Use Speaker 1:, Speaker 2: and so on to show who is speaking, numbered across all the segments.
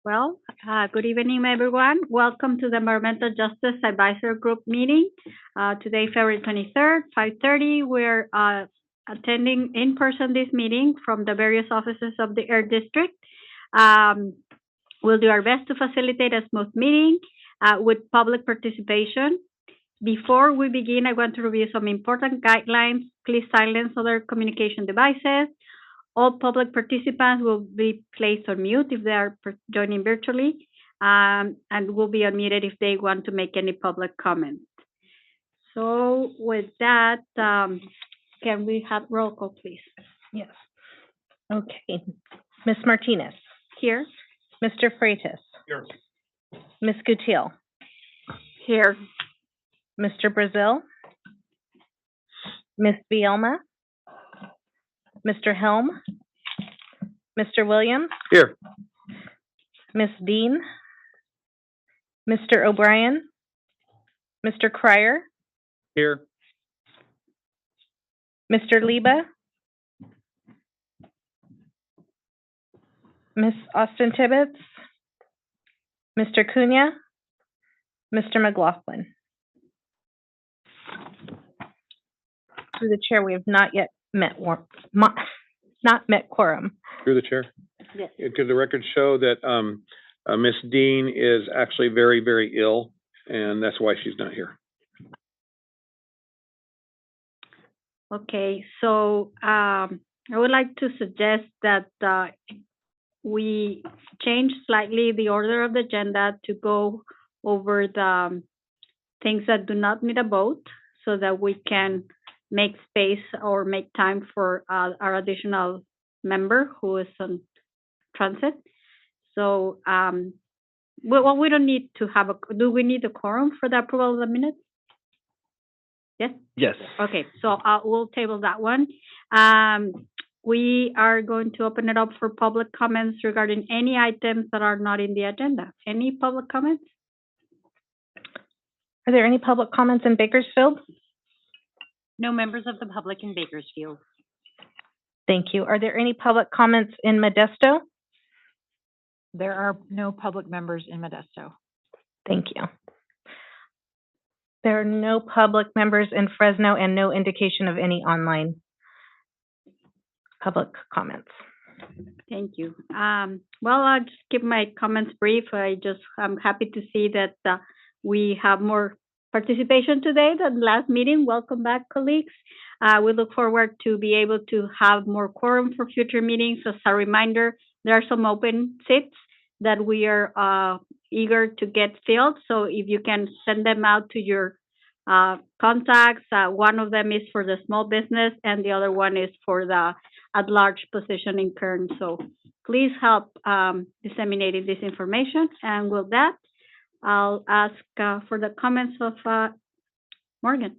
Speaker 1: Good evening, everyone. Welcome to the Environmental Justice Advisory Group meeting. Today, February 23rd, 5:30. We're attending in person this meeting from the various offices of the Air District. We'll do our best to facilitate a smooth meeting with public participation. Before we begin, I want to review some important guidelines. Please silence other communication devices. All public participants will be placed on mute if they are joining virtually, and will be unmuted if they want to make any public comment. So with that, can we have roll call, please?
Speaker 2: Yes. Okay. Ms. Martinez.
Speaker 1: Here.
Speaker 2: Mr. Freitas.
Speaker 3: Here.
Speaker 2: Ms. Gutierrez.
Speaker 1: Here.
Speaker 2: Mr. Brazil. Ms. Bielma. Mr. Helm. Mr. Williams.
Speaker 3: Here.
Speaker 2: Ms. Dean. Mr. O'Brien. Mr. Cryer.
Speaker 3: Here.
Speaker 2: Mr. Liba. Ms. Austin Tibbetts. Mr. Cunha. Mr. McLaughlin. Through the chair, we have not yet met quorum.
Speaker 3: Through the chair.
Speaker 1: Yes.
Speaker 3: Could the record show that Miss Dean is actually very, very ill, and that's why she's not here.
Speaker 1: Okay, so I would like to suggest that we change slightly the order of the agenda to go over the things that do not need a vote so that we can make space or make time for our additional member who is on transit. So, well, we don't need to have do we need a quorum for the approval of the minutes? Yes?
Speaker 3: Yes.
Speaker 1: Okay, so we'll table that one. We are going to open it up for public comments regarding any items that are not in the agenda. Any public comments?
Speaker 2: Are there any public comments in Bakersfield?
Speaker 4: No members of the public in Bakersfield.
Speaker 2: Thank you. Are there any public comments in Modesto?
Speaker 4: There are no public members in Modesto.
Speaker 2: Thank you. There are no public members in Fresno and no indication of any online public comments.
Speaker 1: Thank you. Well, I'll just keep my comments brief. I'm happy to see that we have more participation today than last meeting. Welcome back, colleagues. We look forward to be able to have more quorum for future meetings. As a reminder, there are some open seats that we are eager to get filled. So if you can send them out to your contacts, one of them is for the small business and the other one is for the at-large position in Kern. So please help disseminating this information. And with that, I'll ask for the comments of Morgan.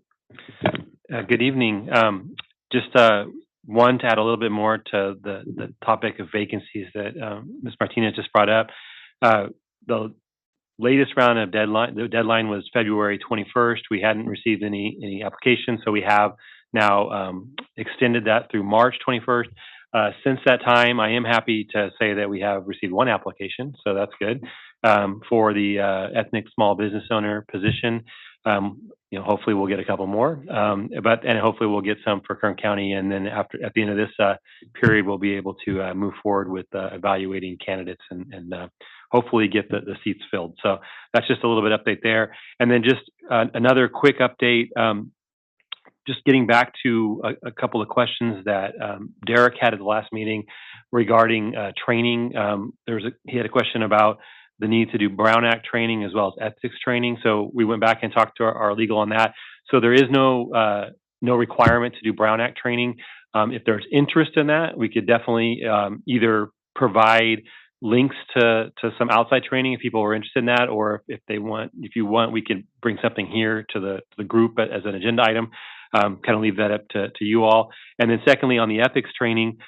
Speaker 5: Good evening. Just one to add a little bit more to the topic of vacancies that Ms. Martinez just brought up. The latest round of the deadline was February 21st. We hadn't received any applications, so we have now extended that through March 21st. Since that time, I am happy to say that we have received one application, so that's good, for the ethnic small business owner position. Hopefully we'll get a couple more, and hopefully we'll get some for Kern County, and then at the end of this period, we'll be able to move forward with evaluating candidates and hopefully get the seats filled. So that's just a little bit update there. And then just another quick update, just getting back to a couple of questions that Derek had at the last meeting regarding training. He had a question about the need to do Brown Act training as well as ethics training. So we went back and talked to our legal on that. So there is no requirement to do Brown Act training. If there's interest in that, we could definitely either provide links to some outside training if people are interested in that, or if you want, we could bring something here to the group as an agenda item. Kind of leave that up to you all. And then secondly, on the ethics training,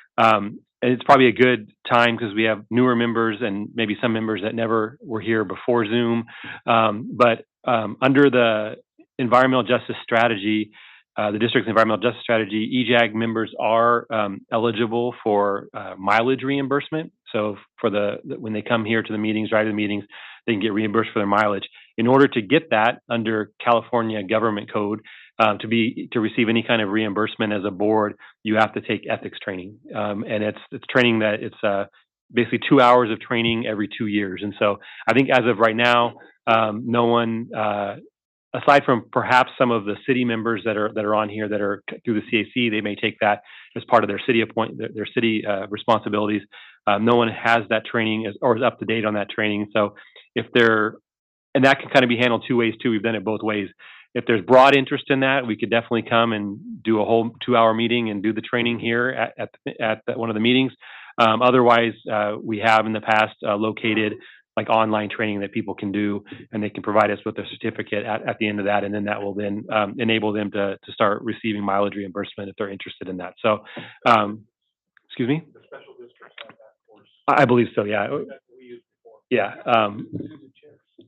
Speaker 5: and it's probably a good time because we have newer members and maybe some members that never were here before Zoom. But under the environmental justice strategy, the district's environmental justice strategy, EJAG members are eligible for mileage reimbursement. So for when they come here to the meetings, drive to the meetings, they can get reimbursed for their mileage. In order to get that under California government code, to receive any kind of reimbursement as a board, you have to take ethics training. And it's training that it's basically 2 hours of training every 2 years. And so I think as of right now, no one, aside from perhaps some of the city members that are on here that are through the CAC, they may take that as part of their city their city responsibilities. No one has that training or is up to date on that training. So and that can kind of be handled two ways too. We've done it both ways. If there's broad interest in that, we could definitely come and do a whole 2-hour meeting and do the training here at one of the meetings. Otherwise, we have in the past located like online training that people can do, and they can provide us with a certificate at the end of that, and then that will then enable them to start receiving mileage reimbursement if they're interested in that. So, excuse me? The special districts have that course. I believe so, yeah. That's what we used before. Yeah.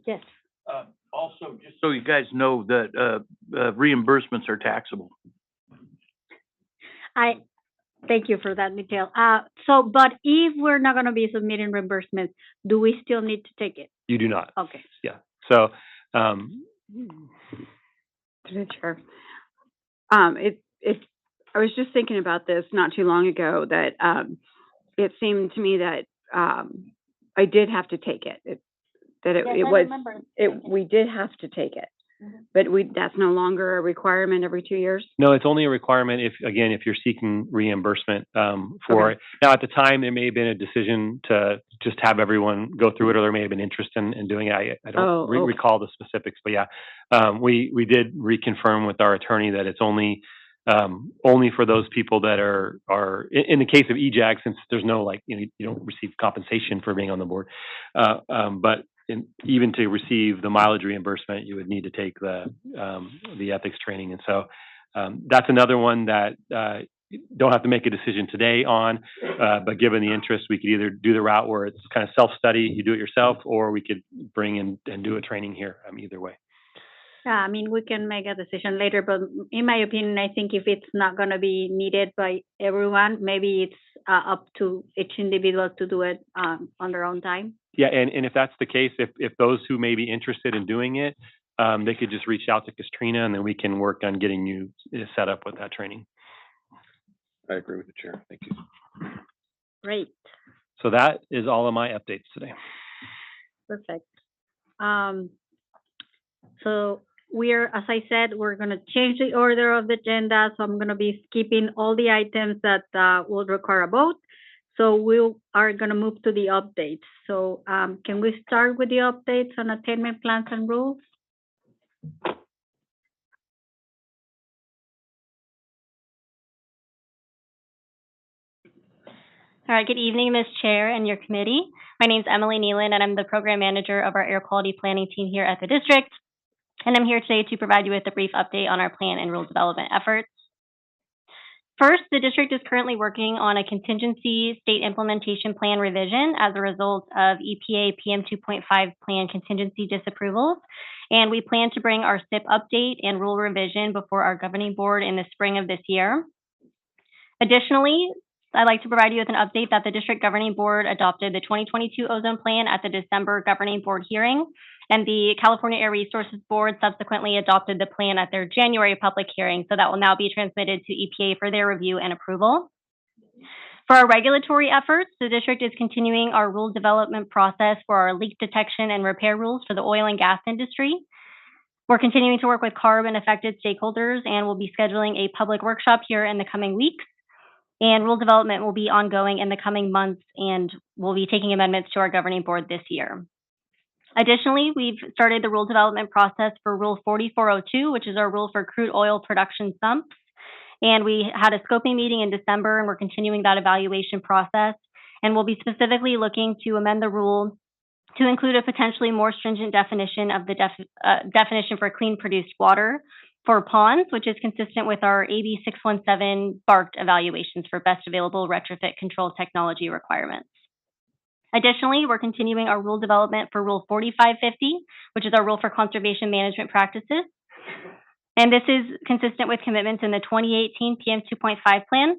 Speaker 1: Yes.
Speaker 6: Also, just so you guys know that reimbursements are taxable.
Speaker 1: Thank you for that detail. But if we're not going to be submitting reimbursements, do we still need to take it?
Speaker 5: You do not.
Speaker 1: Okay.
Speaker 5: Yeah. So,
Speaker 7: Sure. I was just thinking about this not too long ago that it seemed to me that I did have to take it. We did have to take it, but that's no longer a requirement every 2 years.
Speaker 5: no, it's only a requirement if you're seeking reimbursement for it. Now, at the time, there may have been a decision to just have everyone go through it, or there may have been interest in doing it. I don't recall the specifics, but yeah, we did reconfirm with our attorney that it's only for those people that are in the case of EJAG, since there's no you don't receive compensation for being on the board, but even to receive the mileage reimbursement, you would need to take the ethics training. And so that's another one that you don't have to make a decision today on, but given the interest, we could either do the route where it's kind of self-study, you do it yourself, or we could bring in and do a training here, either way.
Speaker 1: Yeah, I mean, we can make a decision later, but in my opinion, I think if it's not going to be needed by everyone, maybe it's up to each individual to do it on their own time.
Speaker 5: Yeah, and if that's the case, if those who may be interested in doing it, they could just reach out to Katrina, and then we can work on getting you set up with that training.
Speaker 3: I agree with the chair. Thank you.
Speaker 1: Great.
Speaker 5: So that is all of my updates today.
Speaker 1: Perfect. So as I said, we're going to change the order of the agenda. So I'm going to be skipping all the items that will require a vote. So we are going to move to the updates. So can we start with the updates on attainment plans and rules?
Speaker 8: All right, good evening, Ms. Chair and your committee. My name is Emily Nealon, and I'm the program manager of our air quality planning team here at the district. And I'm here today to provide you with a brief update on our plan and rule development efforts. First, the district is currently working on a contingency state implementation plan revision as a result of EPA PM 2.5 plan contingency disapprovals. And we plan to bring our SIP update and rule revision before our governing board in the spring of this year. Additionally, I'd like to provide you with an update that the district governing board adopted the 2022 ozone plan at the December governing board hearing, and the California Air Resources Board subsequently adopted the plan at their January public hearing, so that will now be transmitted to EPA for their review and approval. For our regulatory efforts, the district is continuing our rule development process for our leak detection and repair rules for the oil and gas industry. We're continuing to work with CARB and affected stakeholders, and we'll be scheduling a public workshop here in the coming weeks. And rule development will be ongoing in the coming months, and we'll be taking amendments to our governing board this year. Additionally, we've started the rule development process for Rule 4402, which is our rule for crude oil production sumps. And we had a scoping meeting in December, and we're continuing that evaluation process. And we'll be specifically looking to amend the rule to include a potentially more stringent definition of the definition for clean produced water for ponds, which is consistent with our AB 617 BART evaluations for best available retrofit control technology requirements. Additionally, we're continuing our rule development for Rule 4550, which is our rule for conservation management practices. And this is consistent with commitments in the 2018 PM 2.5 plan.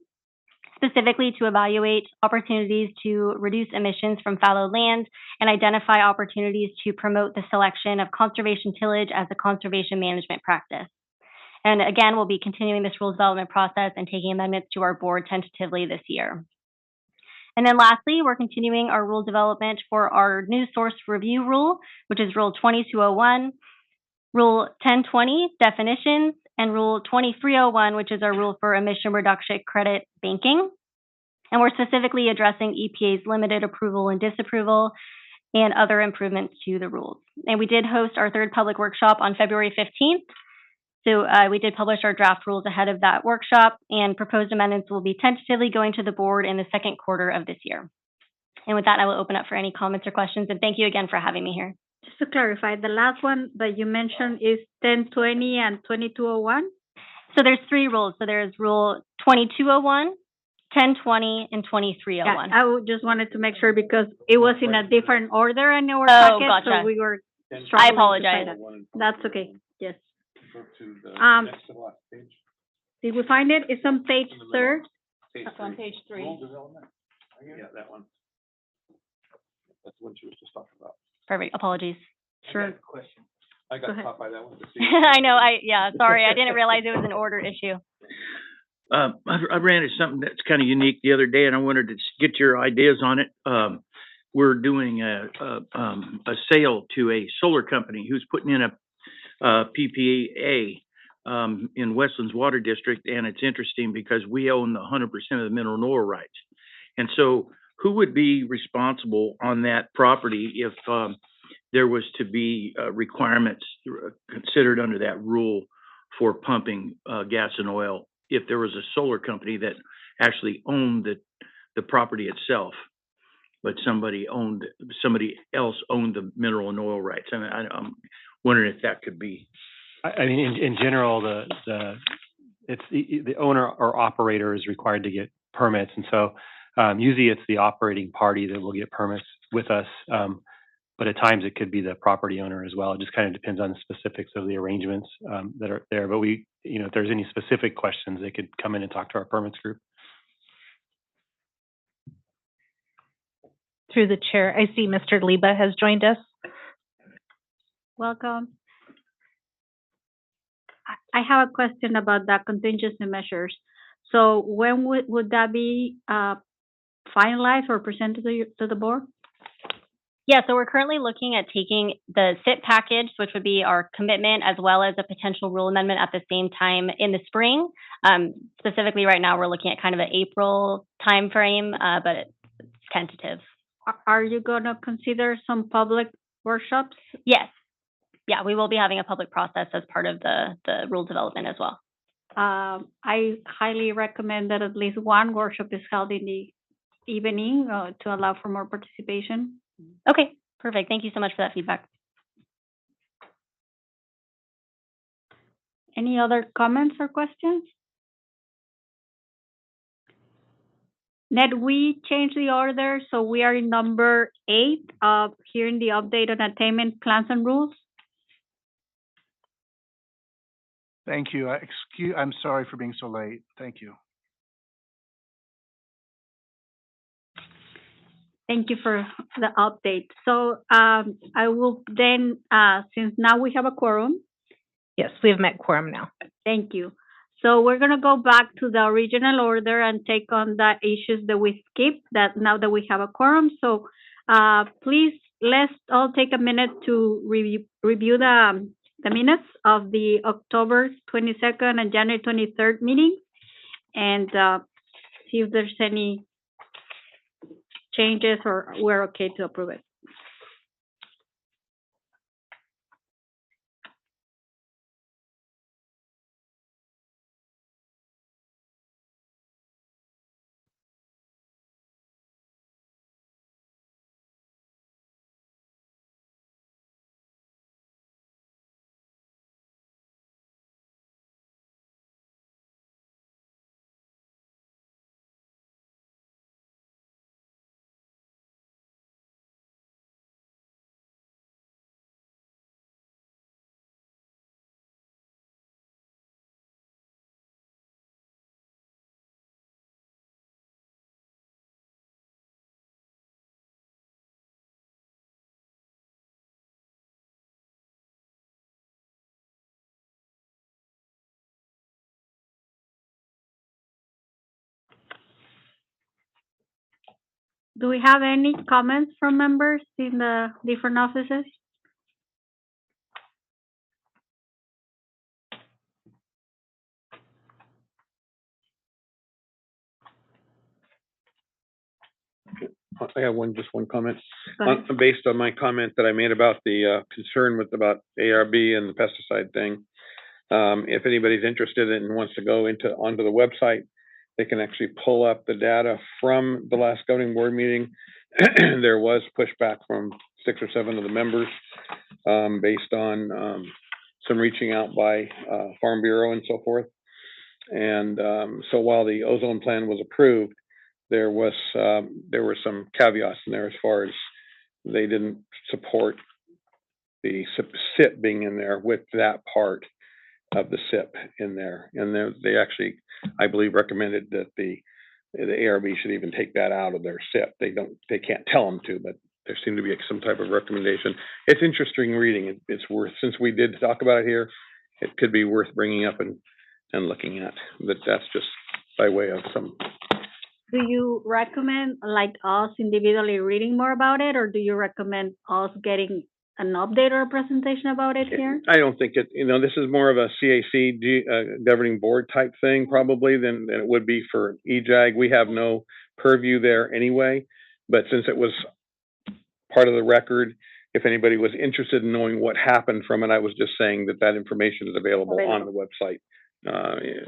Speaker 8: specifically to evaluate opportunities to reduce emissions from fallow land and identify opportunities to promote the selection of conservation tillage as a conservation management practice. And again, we'll be continuing this rules development process and taking amendments to our board tentatively this year. And then lastly, we're continuing our rule development for our new source review rule, which is Rule 2201, Rule 1020, definitions, and Rule 2301, which is our rule for emission reduction credit banking. And we're specifically addressing EPA's limited approval and disapproval and other improvements to the rules. And we did host our third public workshop on February 15th. So we did publish our draft rules ahead of that workshop, and proposed amendments will be tentatively going to the board in the second quarter of this year. And with that, I will open up for any comments or questions, and thank you again for having me here.
Speaker 1: Just to clarify, the last one that you mentioned is 1020 and 2201?
Speaker 8: So there's three rules. So there's Rule 2201, 1020, and 2301.
Speaker 1: Yeah, just wanted to make sure because it was in a different order in our
Speaker 8: Oh,
Speaker 1: packet,
Speaker 8: gotcha.
Speaker 1: so we were
Speaker 8: I
Speaker 1: struggling to
Speaker 8: apologize.
Speaker 1: find that. That's okay, yes.
Speaker 3: Go to the
Speaker 1: next
Speaker 3: to the last page.
Speaker 1: Did we find it? It's on page
Speaker 3: In the middle.
Speaker 1: third.
Speaker 4: That's on page 3.
Speaker 3: Rule development. Yeah, that one. That's what she was just talking about.
Speaker 8: Perfect. Apologies.
Speaker 1: Sure.
Speaker 6: Question.
Speaker 3: I
Speaker 1: Go
Speaker 3: got
Speaker 1: ahead.
Speaker 3: caught by that one to see.
Speaker 8: I know. Sorry. I didn't realize it was an order issue.
Speaker 6: I ran into something that's kind of unique the other day, and I wanted to get your ideas on it. We're doing a sale to a solar company who's putting in a PPA in Westland's Water District, and it's interesting because we own 100% of the mineral and oil rights. And so, who would be responsible on that property if there was to be requirements considered under that rule for pumping gas and oil? If there was a solar company that actually owned the property itself, but somebody else owned the mineral and oil rights. I mean, I'm wondering if that could be.
Speaker 5: I mean, in general, it's the owner or operator is required to get permits, and so usually it's the operating party that will get permits with us. But at times it could be the property owner as well. It just kind of depends on the specifics of the arrangements that are there. But if there's any specific questions, they could come in and talk to our permits group.
Speaker 2: Through the chair, I see Mr. Liba has joined us.
Speaker 1: Welcome. I have a question about the contingency measures. So when would that be finalized or presented to the board?
Speaker 8: Yeah, so we're currently looking at taking the SIP package, which would be our commitment, as well as a potential rule amendment at the same time in the spring. Specifically, right now, we're looking at kind of an April timeframe, but it's tentative.
Speaker 1: Are you going to consider some public workshops?
Speaker 8: Yes. Yeah, we will be having a public process as part of the rule development as well.
Speaker 1: I highly recommend that at least one workshop is held in the evening to allow for more participation.
Speaker 8: Okay, perfect. Thank you so much for that feedback.
Speaker 1: Any other comments or questions? Ned, we changed the order, so we are in number 8 here in the update on attainment plans and rules.
Speaker 9: Thank you. I'm sorry for being so late. Thank you.
Speaker 1: Thank you for the update. So I will then, since now we have a quorum.
Speaker 2: Yes, we have met quorum now.
Speaker 1: Thank you. So we're going to go back to the original order and take on the issues that we skipped that now that we have a quorum. So please, let's all take a minute to review the minutes of the October 22nd and January 23rd meeting and see if there's any changes or we're okay to approve it. Do we have any comments from members in the different offices?
Speaker 3: I have just one comment.
Speaker 1: Go ahead.
Speaker 3: Based on my comment that I made about the concern about ARB and the pesticide thing. If anybody's interested and wants to go onto the website, they can actually pull up the data from the last governing board meeting. There was pushback from 6 or 7 of the members based on some reaching out by Farm Bureau and so forth. And so while the ozone plan was approved, there were some caveats in there as far as they didn't support the SIP being in there with that part of the SIP in there. And they actually, I believe, recommended that the ARB should even take that out of their SIP. They can't tell them to, but there seemed to be some type of recommendation. It's interesting reading. It's worth, since we did talk about it here, it could be worth bringing up and looking at. But that's just by way of some.
Speaker 1: Do you recommend like us individually reading more about it, or do you recommend us getting an update or a presentation about it here?
Speaker 3: I don't think this is more of a CAC governing board type thing probably than it would be for EJAG. We have no purview there anyway, but since it was part of the record, if anybody was interested in knowing what happened from it, I was just saying that information is available on the website,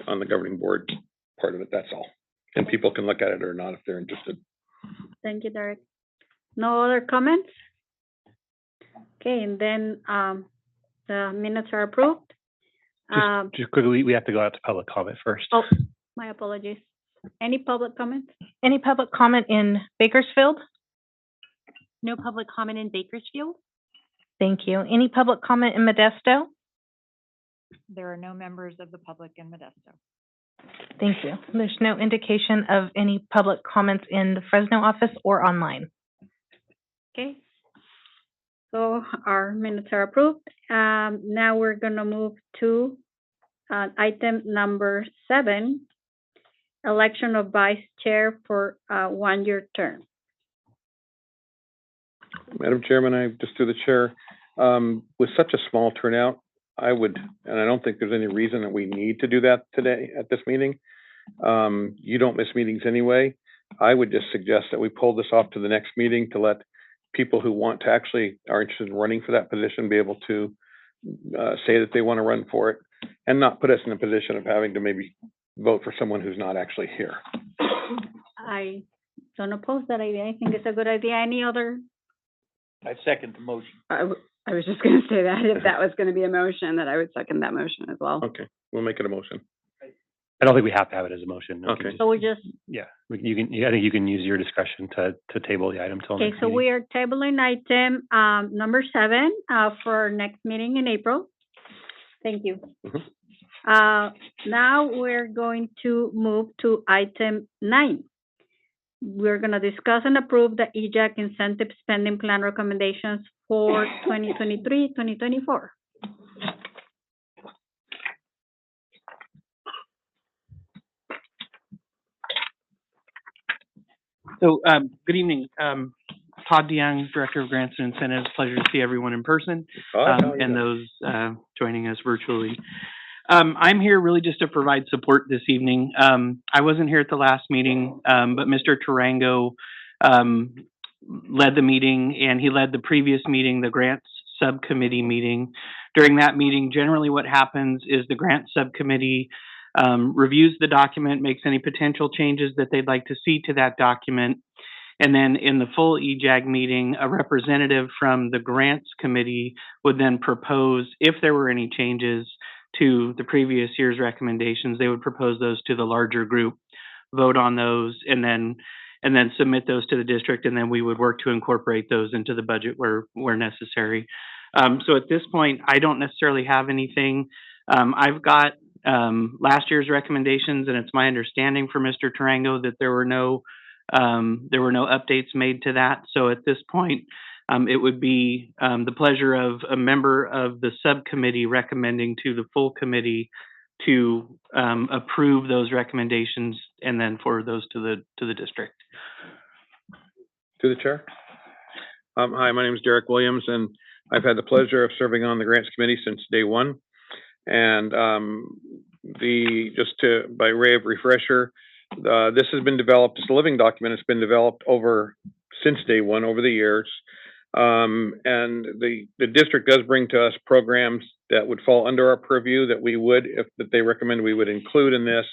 Speaker 3: on the governing board part of it, that's all. And people can look at it or not if they're interested.
Speaker 1: Thank you, Derek. No other comments? Okay, and then the minutes are approved.
Speaker 5: Just quickly, we have to go out to public comment first.
Speaker 1: Oh, my apologies. Any public comments?
Speaker 2: Any public comment in Bakersfield?
Speaker 8: No public comment in Bakersfield?
Speaker 2: Thank you. Any public comment in Modesto?
Speaker 4: There are no members of the public in Modesto.
Speaker 2: Thank you. There's no indication of any public comments in the Fresno office or online.
Speaker 1: Okay. So our minutes are approved. Now we're going to move to item number 7, election of vice chair for a 1-year term.
Speaker 3: Madam Chairman, I just through the chair, with such a small turnout, I would, and I don't think there's any reason that we need to do that today at this meeting. You don't miss meetings anyway. I would just suggest that we pull this off to the next meeting to let people who are interested in running for that position be able to say that they want to run for it and not put us in a position of having to maybe vote for someone who's not actually here.
Speaker 1: I don't oppose that idea. I think it's a good idea. Any other?
Speaker 6: I second the motion.
Speaker 7: I was just going to say that if that was going to be a motion, that I would second that motion as well.
Speaker 3: Okay, we'll make it a motion.
Speaker 5: I don't think we have to have it as a motion. No,
Speaker 3: Okay.
Speaker 1: So we just,
Speaker 5: Yeah, I think you can use your discretion to table the item till
Speaker 1: okay,
Speaker 5: next
Speaker 1: so
Speaker 5: meeting.
Speaker 1: we are tabling item number 7 for our next meeting in April. Thank you. Now we're going to move to item 9. We're going to discuss and approve the EJAG incentive spending plan recommendations for 2023-2024.
Speaker 10: So, good evening. Todd DeYoung, Director of Grants and Incentives. Pleasure to see everyone in person and those joining us virtually. I'm here really just to provide support this evening. I wasn't here at the last meeting, but Mr. Tarango led the meeting, and he led the previous meeting, the Grants Subcommittee meeting. During that meeting, generally what happens is the Grants Subcommittee reviews the document, makes any potential changes that they'd like to see to that document. And then in the full EJAG meeting, a representative from the Grants Committee would then propose, if there were any changes to the previous year's recommendations, they would propose those to the larger group, vote on those, and then submit those to the district, and then we would work to incorporate those into the budget where necessary. So at this point, I don't necessarily have anything. I've got last year's recommendations, and it's my understanding from Mr. Tarango that there were no updates made to that. So at this point, it would be the pleasure of a member of the subcommittee recommending to the full committee to approve those recommendations and then forward those to the district.
Speaker 3: Through the chair. Hi, my name is Derek Williams, and I've had the pleasure of serving on the Grants Committee since day one. And by way of refresher, this has been developed, it's a living document, it's been developed since day one, over the years. And the district does bring to us programs that would fall under our purview that that they recommend we would include in this.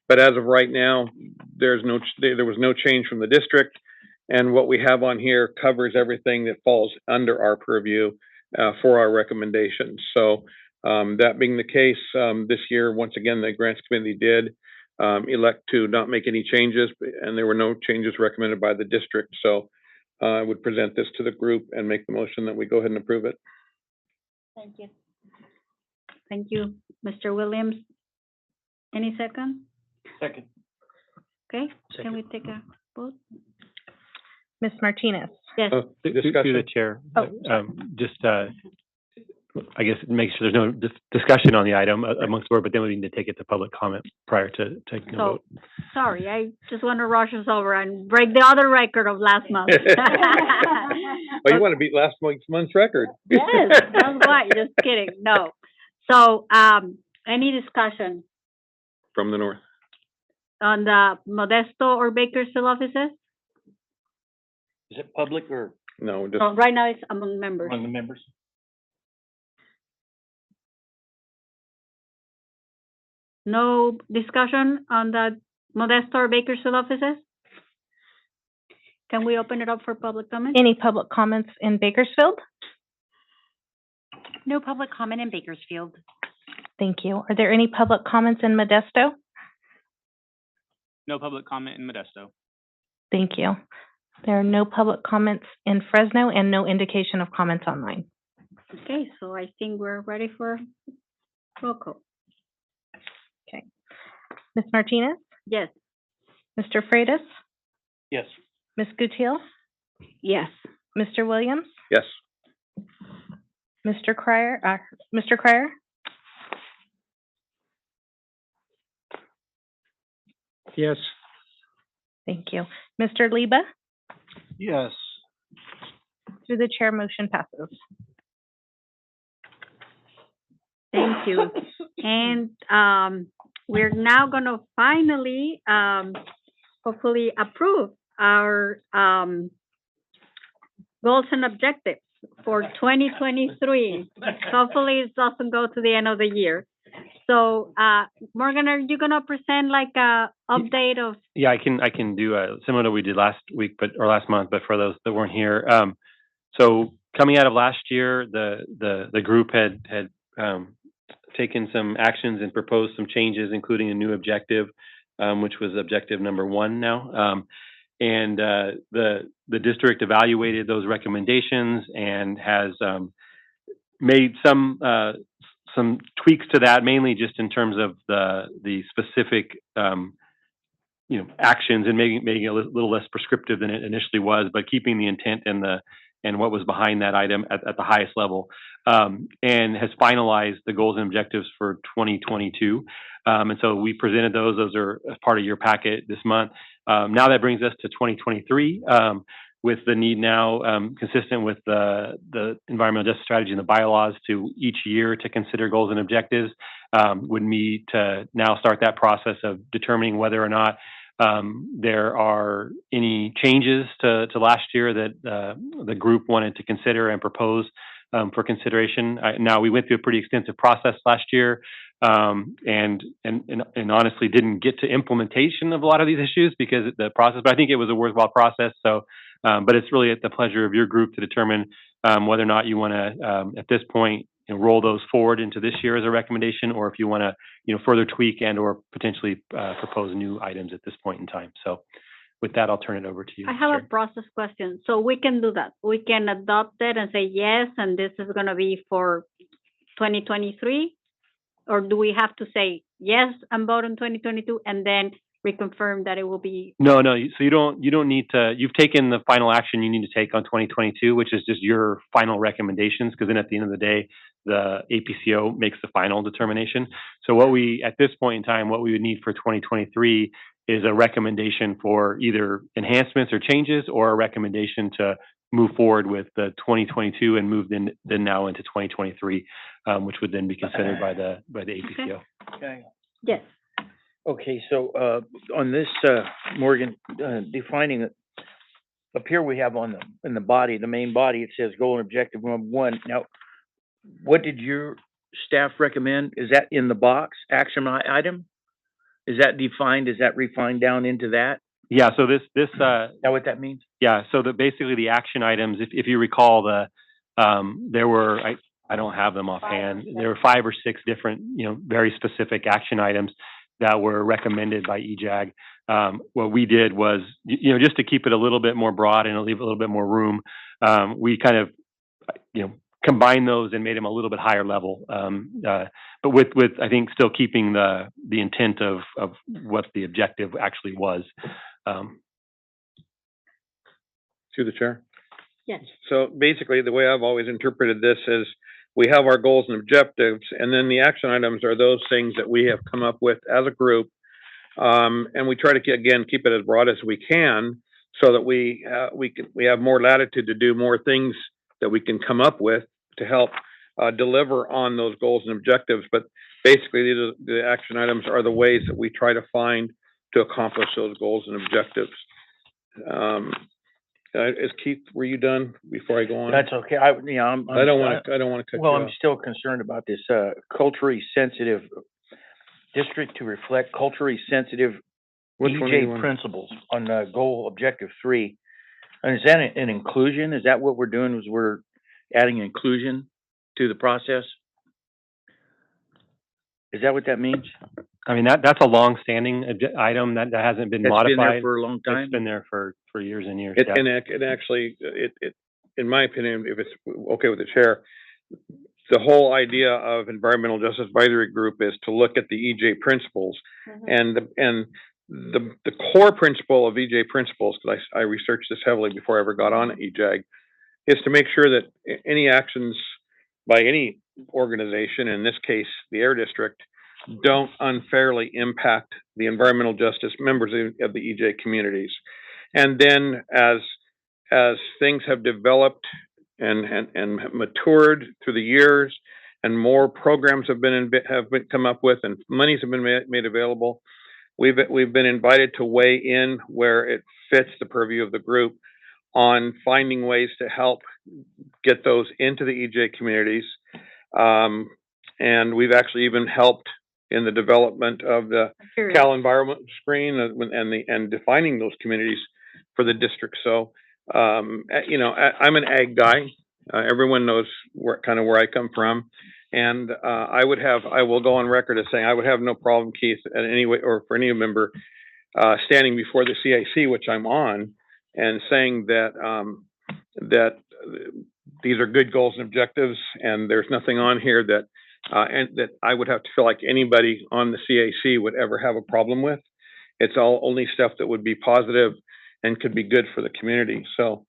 Speaker 3: But as of right now, there was no change from the district. And what we have on here covers everything that falls under our purview for our recommendations. So that being the case, this year, once again, the Grants Committee did elect to not make any changes, and there were no changes recommended by the district. So I would present this to the group and make the motion that we go ahead and approve it.
Speaker 1: Thank you. Thank you, Mr. Williams. Any second?
Speaker 6: Second.
Speaker 1: Okay, can we take a vote?
Speaker 2: Ms. Martinez?
Speaker 1: Yes.
Speaker 5: Through the
Speaker 3: Discussion.
Speaker 5: chair,
Speaker 1: Oh,
Speaker 5: I guess make sure there's no discussion on the item amongst the board, but then we need to take it to public comment prior to taking a vote.
Speaker 1: Sorry, I just want to rush us over and break the other record of last month.
Speaker 3: Oh, you want to beat last month's record?
Speaker 1: Yes, that's why, just kidding, no. So, any discussion
Speaker 3: From the north.
Speaker 1: on the Modesto or Bakersfield offices?
Speaker 6: Is it public or
Speaker 3: No, just,
Speaker 1: No, right now it's among members.
Speaker 6: among the members?
Speaker 1: No discussion on the Modesto or Bakersfield offices? Can we open it up for public comment?
Speaker 2: Any public comments in Bakersfield?
Speaker 7: No public comment in Bakersfield.
Speaker 2: Thank you. Are there any public comments in Modesto?
Speaker 10: No public comment in Modesto.
Speaker 2: Thank you. There are no public comments in Fresno and no indication of comments online.
Speaker 1: Okay, so I think we're ready for roll call.
Speaker 2: Okay. Ms. Martinez?
Speaker 1: Yes.
Speaker 2: Mr. Freitas?
Speaker 6: Yes.
Speaker 2: Ms. Gutierrez?
Speaker 7: Yes.
Speaker 2: Mr. Williams?
Speaker 3: yes.
Speaker 2: Mr. Cryer? Mr. Cryer?
Speaker 9: Yes.
Speaker 2: Thank you. Mr. Liba?
Speaker 9: Yes.
Speaker 2: Through the chair, motion passes.
Speaker 1: Thank you. And we're now going to finally, hopefully approve our goals and objectives for 2023. Hopefully it doesn't go to the end of the year. So, Morgan, are you going to present like a update of?
Speaker 5: Yeah, I can do similar to what we did last week, or last month, but for those that weren't here. So coming out of last year, the group had taken some actions and proposed some changes, including a new objective, which was objective number 1 now. And the district evaluated those recommendations and has made some tweaks to that, mainly just in terms of the specific actions, and making it a little less prescriptive than it initially was, but keeping the intent and what was behind that item at the highest level, and has finalized the goals and objectives for 2022. And so we presented those. Those are part of your packet this month. Now that brings us to 2023, with the need now, consistent with the environmental justice strategy and the bylaws, to each year to consider goals and objectives, would need to now start that process of determining whether or not there are any changes to last year that the group wanted to consider and propose for consideration. Now, we went through a pretty extensive process last year, and honestly didn't get to implementation of a lot of these issues because of the process, but I think it was a worthwhile process. So, but it's really at the pleasure of your group to determine whether or not you want to, at this point, roll those forward into this year as a recommendation, or if you want to, further tweak and or potentially propose new items at this point in time. So with that, I'll turn it over to you.
Speaker 1: I have a process question. So we can do that. We can adopt it and say yes, and this is going to be for 2023, or do we have to say yes and vote on 2022 and then reconfirm that it will be?
Speaker 5: No. So you don't need to. You've taken the final action you need to take on 2022, which is just your final recommendations. Because then at the end of the day, the APCO makes the final determination. So what we, at this point in time, what we would need for 2023 is a recommendation for either enhancements or changes, or a recommendation to move forward with the 2022 and move then now into 2023, which would then be considered by the APCO.
Speaker 6: Okay.
Speaker 1: Yes.
Speaker 6: Okay, so, on this, Morgan, defining it, up here we have in the body, the main body, it says goal and objective number 1. Now, what did your staff recommend? Is that in the box, action item? Is that defined? Is that refined down into that?
Speaker 5: Yeah, so this
Speaker 6: Is that what that means?
Speaker 5: yeah, so basically the action items, if you recall, there were, I don't have them offhand, there were 5 or 6 different, very specific action items that were recommended by EJAG. What we did was, just to keep it a little bit more broad and leave a little bit more room, we kind of, combined those and made them a little bit higher level. But with I think still keeping the intent of what the objective actually was.
Speaker 3: Through the chair.
Speaker 1: Yes.
Speaker 3: So basically, the way I've always interpreted this is we have our goals and objectives, and then the action items are those things that we have come up with as a group. And we try to, again, keep it as broad as we can so that we have more latitude to do more things that we can come up with to help deliver on those goals and objectives. But basically, the action items are the ways that we try to find to accomplish those goals and objectives. Is Keith, were you done before I go on?
Speaker 6: That's okay. I don't want to cut you off. I'm still concerned about this, culturally sensitive district to reflect culturally sensitive EJ principles on goal objective 3. And is that an inclusion? Is that what we're doing? Is we're adding inclusion to the process? Is that what that means?
Speaker 5: I mean, that's a long-standing item that hasn't been modified.
Speaker 6: It's been there for a long time?
Speaker 5: It's been there for years and years.
Speaker 3: And it actually, in my opinion, if it's okay with the chair, the whole idea of Environmental Justice Advisory Group is to look at the EJ principles. And the core principle of EJ principles, because I researched this heavily before I ever got on EJAG, is to make sure that any actions by any organization, in this case, the Air District, don't unfairly impact the environmental justice members of the EJ communities. And then as things have developed and matured through the years, and more programs have been come up with, and monies have been made available, we've been invited to weigh in where it fits the purview of the group on finding ways to help get those into the EJ communities. And we've actually even helped in the development of the Cal Environment Screen and defining those communities for the district. So, I'm an ag guy. Everyone knows where I come from. And I will go on record as saying I would have no problem, Keith, in any way, or for any member, standing before the CIC, which I'm on, and saying that these are good goals and objectives, and there's nothing on here that that I would have to feel like anybody on the CAC would ever have a problem with. It's all only stuff that would be positive and could be good for the community. So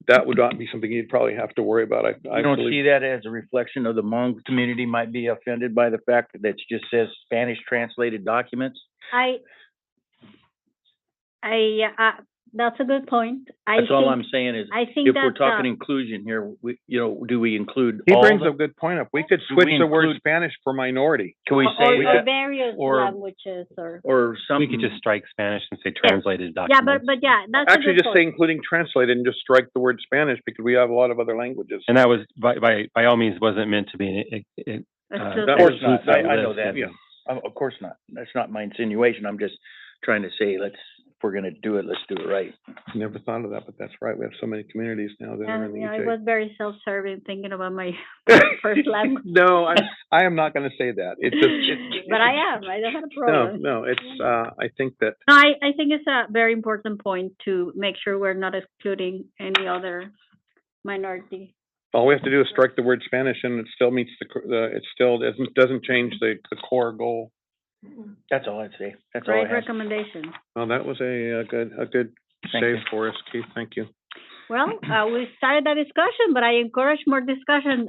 Speaker 3: that would not be something you'd probably have to worry about. I
Speaker 6: don't see that as a reflection of the Hmong community might be offended by the fact that it just says Spanish translated documents?
Speaker 1: That's a good point.
Speaker 6: That's all I'm saying is,
Speaker 1: I think
Speaker 6: if we're talking inclusion here, do we include
Speaker 3: He
Speaker 6: all
Speaker 3: brings
Speaker 6: the,
Speaker 3: a good point up. We could switch the word Spanish for minority.
Speaker 6: Can we say
Speaker 1: or
Speaker 6: that?
Speaker 1: various
Speaker 6: or-
Speaker 1: languages
Speaker 6: Or something?
Speaker 5: We could just strike Spanish and say translated documents.
Speaker 1: Yeah, but yeah, that's
Speaker 3: Actually,
Speaker 1: a good
Speaker 3: just say
Speaker 1: point.
Speaker 3: including translated and just strike the word Spanish, because we have a lot of other languages.
Speaker 5: And that was by all means wasn't meant to be
Speaker 6: Of course not. I know that.
Speaker 3: Yeah.
Speaker 6: Of course not. That's not my insinuation. I'm just trying to say, if we're gonna do it, let's do it right.
Speaker 3: Never thought of that, but that's right. We have so many communities now that are in the
Speaker 1: Yeah, I
Speaker 3: EJ.
Speaker 1: was very self-serving thinking about my first language.
Speaker 3: No, I am not going to say that. It's just.
Speaker 1: But I am. I don't have a problem.
Speaker 3: No, it's. I think that.
Speaker 1: No, I think it's a very important point to make sure we're not excluding any other minority.
Speaker 3: All we have to do is strike the word Spanish, and it still meets it still doesn't change the core goal.
Speaker 6: That's all I'd say. That's all I
Speaker 1: Great
Speaker 6: have.
Speaker 1: recommendation.
Speaker 3: Well, that was a good
Speaker 6: Thank
Speaker 3: save
Speaker 6: you.
Speaker 3: for us, Keith. Thank you.
Speaker 1: Well, we started that discussion, but I encourage more discussion.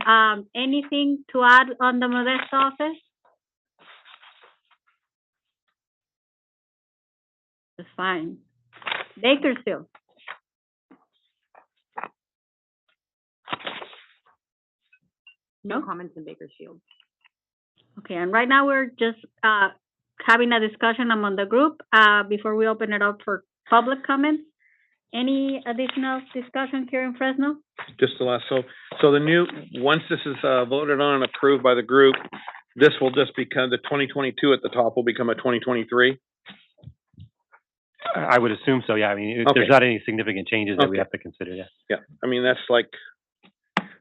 Speaker 1: Anything to add on the Modesto office? It's fine. Bakersfield. No
Speaker 7: comments in Bakersfield.
Speaker 1: Okay, and right now we're just having a discussion among the group before we open it up for public comments. Any additional discussion here in Fresno?
Speaker 3: Just the last, so the new, once this is voted on and approved by the group, this will just become, the 2022 at the top will become a 2023?
Speaker 5: I would assume so, yeah. I mean,
Speaker 3: Okay.
Speaker 5: there's not any significant changes that we
Speaker 3: Okay.
Speaker 5: have to consider, yeah.
Speaker 3: Yeah, I mean, that's like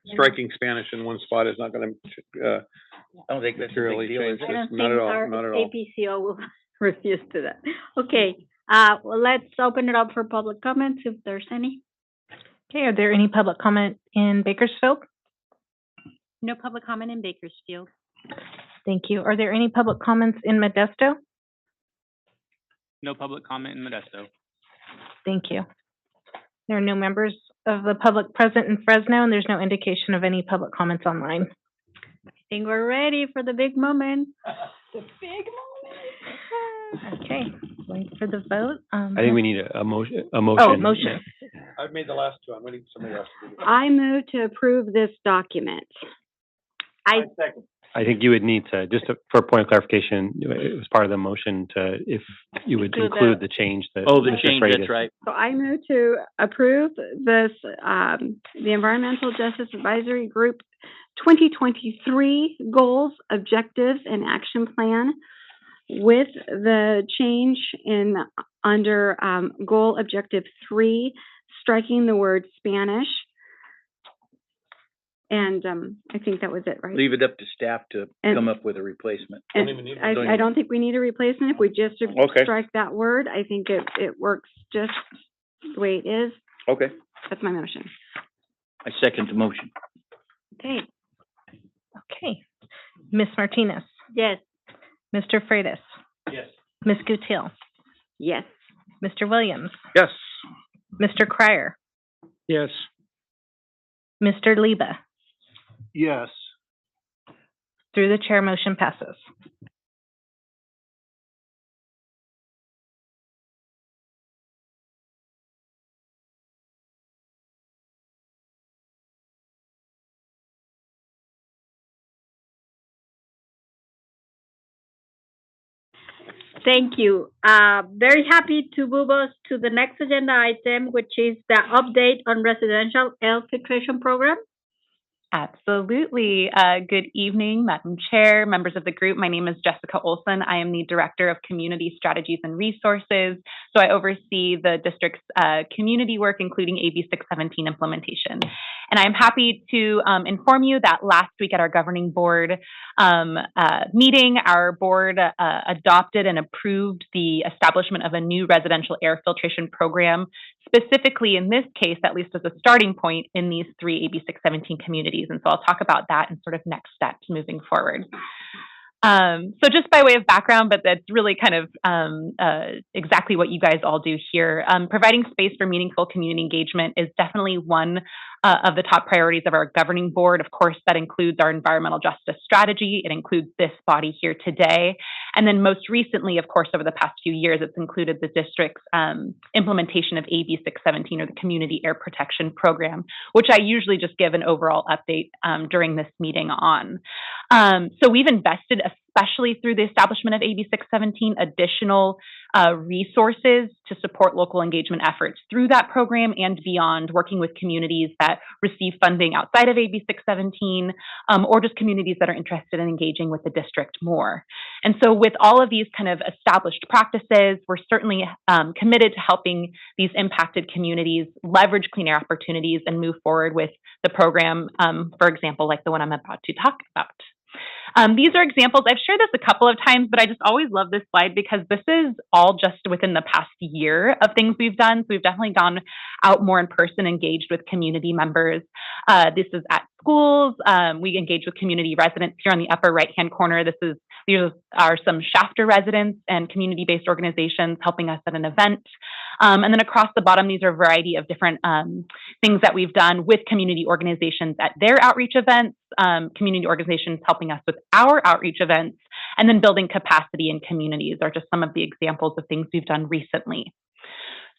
Speaker 3: striking Spanish in one spot is not gonna,
Speaker 6: I don't think that's a
Speaker 3: materially
Speaker 6: big deal, is
Speaker 3: change
Speaker 6: it?
Speaker 1: I
Speaker 3: this.
Speaker 1: don't
Speaker 3: Not
Speaker 1: think
Speaker 3: at all,
Speaker 1: our
Speaker 3: not at all.
Speaker 1: APCO will refuse to that. Okay, well, let's open it up for public comments if there's any.
Speaker 2: Okay, are there any public comment in Bakersfield?
Speaker 7: No public comment in Bakersfield.
Speaker 2: Thank you. Are there any public comments in Modesto?
Speaker 10: No public comment in Modesto.
Speaker 2: Thank you. There are no members of the public present in Fresno, and there's no indication of any public comments online.
Speaker 1: I think we're ready for the big moment.
Speaker 2: Okay, wait for the vote.
Speaker 5: I think we need a motion.
Speaker 2: Oh, motion.
Speaker 3: I've made the last two, I'm waiting for somebody else to do it.
Speaker 7: I move to approve this document.
Speaker 5: I think you would need to, for point of clarification, it was part of the motion to, if you would
Speaker 1: Include
Speaker 5: include the change that.
Speaker 6: Oh, the
Speaker 5: Mr.
Speaker 6: change,
Speaker 5: Freitas-
Speaker 6: that's right.
Speaker 7: So I move to approve this, the Environmental Justice Advisory Group 2023 Goals, Objectives, and Action Plan with the change in under Goal Objective 3, striking the word Spanish. And I think that was it, right?
Speaker 6: Leave it up to staff to
Speaker 7: And-
Speaker 6: come up with a replacement.
Speaker 7: And
Speaker 3: Don't even need-
Speaker 7: I don't think we need a replacement. If we just
Speaker 3: Okay.
Speaker 7: strike that word, I think it works just the way it is.
Speaker 3: Okay.
Speaker 7: That's my motion.
Speaker 6: I second the motion.
Speaker 2: Okay. Okay. Ms. Martinez,
Speaker 1: Yes.
Speaker 2: Mr. Freitas,
Speaker 6: Yes.
Speaker 2: Ms. Gutiel,
Speaker 7: Yes.
Speaker 2: Mr. Williams,
Speaker 3: Yes.
Speaker 2: Mr. Cryer,
Speaker 3: Yes.
Speaker 2: Mr. Liba.
Speaker 9: Yes.
Speaker 2: Through the chair, motion passes.
Speaker 1: Thank you. Very happy to move us to the next agenda item, which is the update on residential air filtration program.
Speaker 11: Absolutely. Good evening, Madam Chair, members of the group. My name is Jessica Olson. I am the Director of Community Strategies and Resources. So I oversee the district's community work, including AB 617 implementation. And I'm happy to inform you that last week at our governing board meeting, our board adopted and approved the establishment of a new residential air filtration program, specifically in this case, at least as a starting point in these 3 AB 617 communities. And so I'll talk about that and sort of next steps moving forward. So just by way of background, but that's really kind of exactly what you guys all do here. Providing space for meaningful community engagement is definitely one of the top priorities of our governing board. Of course, that includes our environmental justice strategy. It includes this body here today. And then most recently, of course, over the past few years, it's included the district's implementation of AB 617, or the Community Air Protection Program, which I usually just give an overall update during this meeting on. So we've invested, especially through the establishment of AB 617, additional resources to support local engagement efforts through that program and beyond, working with communities that receive funding outside of AB 617, or just communities that are interested in engaging with the district more. And so with all of these kind of established practices, we're certainly committed to helping these impacted communities leverage clean air opportunities and move forward with the program, for example, like the one I'm about to talk about. These are examples. I've shared this a couple of times, but I just always love this slide because this is all just within the past year of things we've done. So we've definitely gone out more in person, engaged with community members. This is at schools. We engage with community residents here on the upper right-hand corner. These are some Shafter residents and community-based organizations helping us at an event. And then across the bottom, these are a variety of different things that we've done with community organizations at their outreach events, community organizations helping us with our outreach events, and then building capacity in communities are just some of the examples of things we've done recently.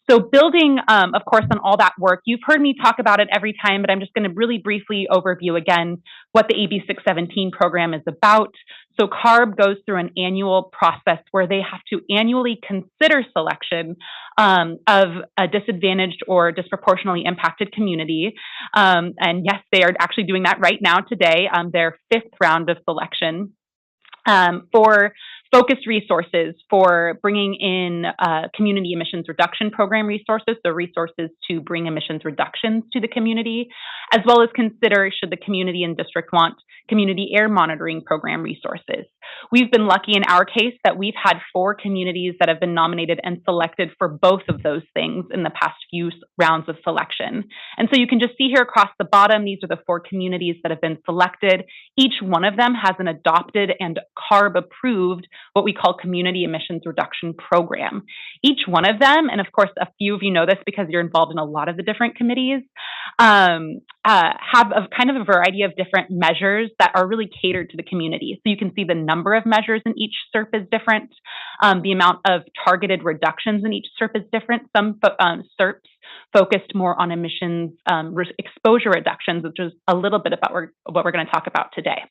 Speaker 11: So building, of course, on all that work, you've heard me talk about it every time, but I'm just going to really briefly overview again what the AB 617 program is about. So CARB goes through an annual process where they have to annually consider selection of a disadvantaged or disproportionately impacted community. And yes, they are actually doing that right now today, their 5th round of selection. For focused resources, for bringing in community emissions reduction program resources, so resources to bring emissions reductions to the community, as well as consider should the community and district want community air monitoring program resources. We've been lucky in our case that we've had 4 communities that have been nominated and selected for both of those things in the past few rounds of selection. And so you can just see here across the bottom, these are the 4 communities that have been selected. Each one of them has an adopted and CARB approved what we call community emissions reduction program. Each one of them, and of course a few of you know this because you're involved in a lot of the different committees, have a kind of a variety of different measures that are really catered to the community. So you can see the number of measures in each SERP is different. The amount of targeted reductions in each SERP is different. Some SERPs focused more on emissions exposure reductions, which is a little bit about what we're going to talk about today.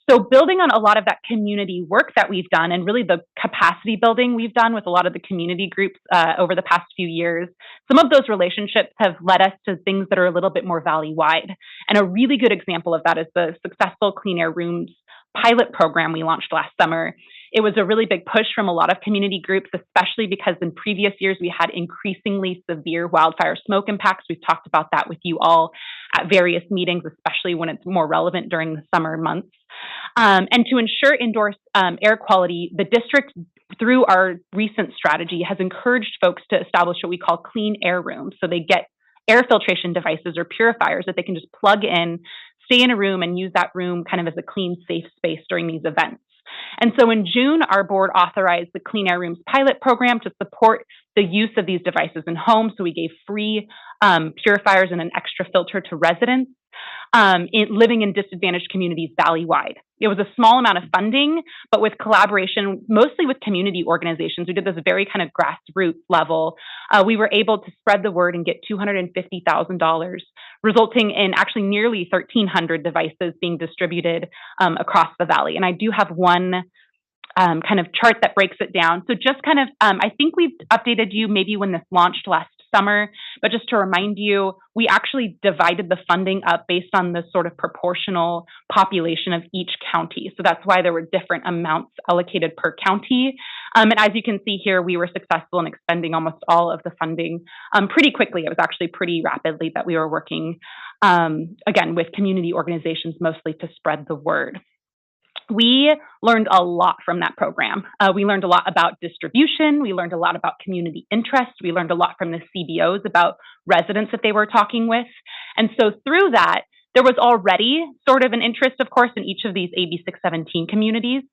Speaker 11: So building on a lot of that community work that we've done and really the capacity building we've done with a lot of the community groups over the past few years, some of those relationships have led us to things that are a little bit more valley-wide. And a really good example of that is the successful Clean Air Rooms pilot program we launched last summer. It was a really big push from a lot of community groups, especially because in previous years we had increasingly severe wildfire smoke impacts. We've talked about that with you all at various meetings, especially when it's more relevant during the summer months. And to ensure indoor air quality, the district, through our recent strategy, has encouraged folks to establish what we call clean air rooms. So they get air filtration devices or purifiers that they can just plug in, stay in a room, and use that room kind of as a clean, safe space during these events. And so in June, our board authorized the Clean Air Rooms pilot program to support the use of these devices in homes. So we gave free purifiers and an extra filter to residents living in disadvantaged communities valley-wide. It was a small amount of funding, but with collaboration, mostly with community organizations, we did this very kind of grassroots level. We were able to spread the word and get $250,000, resulting in actually nearly 1,300 devices being distributed across the valley. And I do have one kind of chart that breaks it down. So just kind of, I think we've updated you maybe when this launched last summer, but just to remind you, we actually divided the funding up based on the sort of proportional population of each county. So that's why there were different amounts allocated per county. And as you can see here, we were successful in expending almost all of the funding pretty quickly. It was actually pretty rapidly that we were working, again, with community organizations mostly to spread the word. We learned a lot from that program. We learned a lot about distribution. We learned a lot about community interest. We learned a lot from the CBOs about residents that they were talking with. And so through that, there was already sort of an interest, of course, in each of these AB 617 communities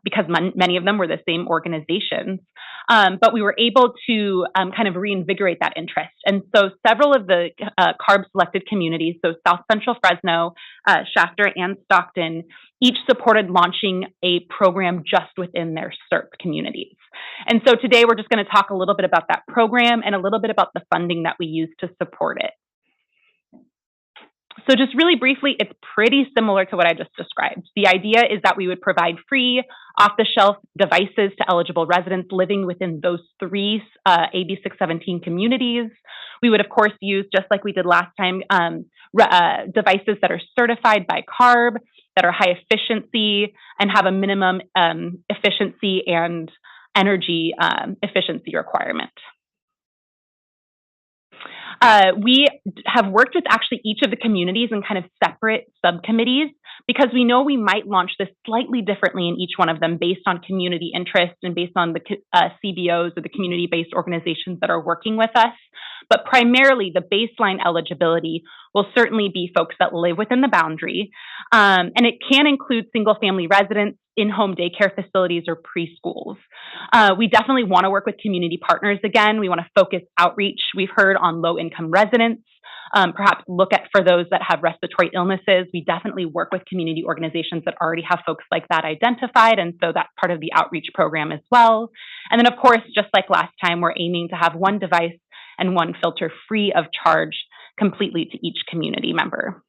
Speaker 11: because many of them were the same organizations. But we were able to kind of reinvigorate that interest. And so several of the CARB selected communities, so South Central Fresno, Shafter, and Stockton, each supported launching a program just within their SERP communities. And so today we're just going to talk a little bit about that program and a little bit about the funding that we use to support it. So just really briefly, it's pretty similar to what I just described. The idea is that we would provide free, off-the-shelf devices to eligible residents living within those 3 AB 617 communities. We would, of course, use, just like we did last time, devices that are certified by CARB, that are high efficiency, and have a minimum efficiency and energy efficiency requirement. We have worked with actually each of the communities in kind of separate subcommittees because we know we might launch this slightly differently in each one of them based on community interest and based on the CBOs or the community-based organizations that are working with us. but primarily the baseline eligibility will certainly be folks that live within the boundary. And it can include single-family residents, in-home daycare facilities, or preschools. We definitely want to work with community partners again. We want to focus outreach. We've heard on low-income residents, perhaps look at for those that have respiratory illnesses. We definitely work with community organizations that already have folks like that identified, and so that's part of the outreach program as well. And then, of course, just like last time, we're aiming to have one device and one filter free of charge completely to each community member.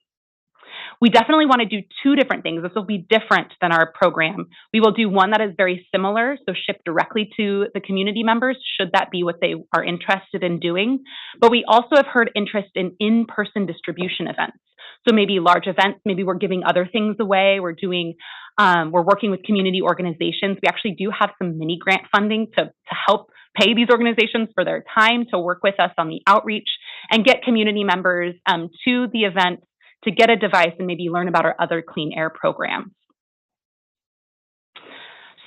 Speaker 11: We definitely want to do two different things. This will be different than our program. We will do one that is very similar, so ship directly to the community members, should that be what they are interested in doing. But we also have heard interest in in-person distribution events. So maybe large events, maybe we're giving other things away. We're working with community organizations. We actually do have some mini grant funding to help pay these organizations for their time to work with us on the outreach and get community members to the event to get a device and maybe learn about our other clean air programs.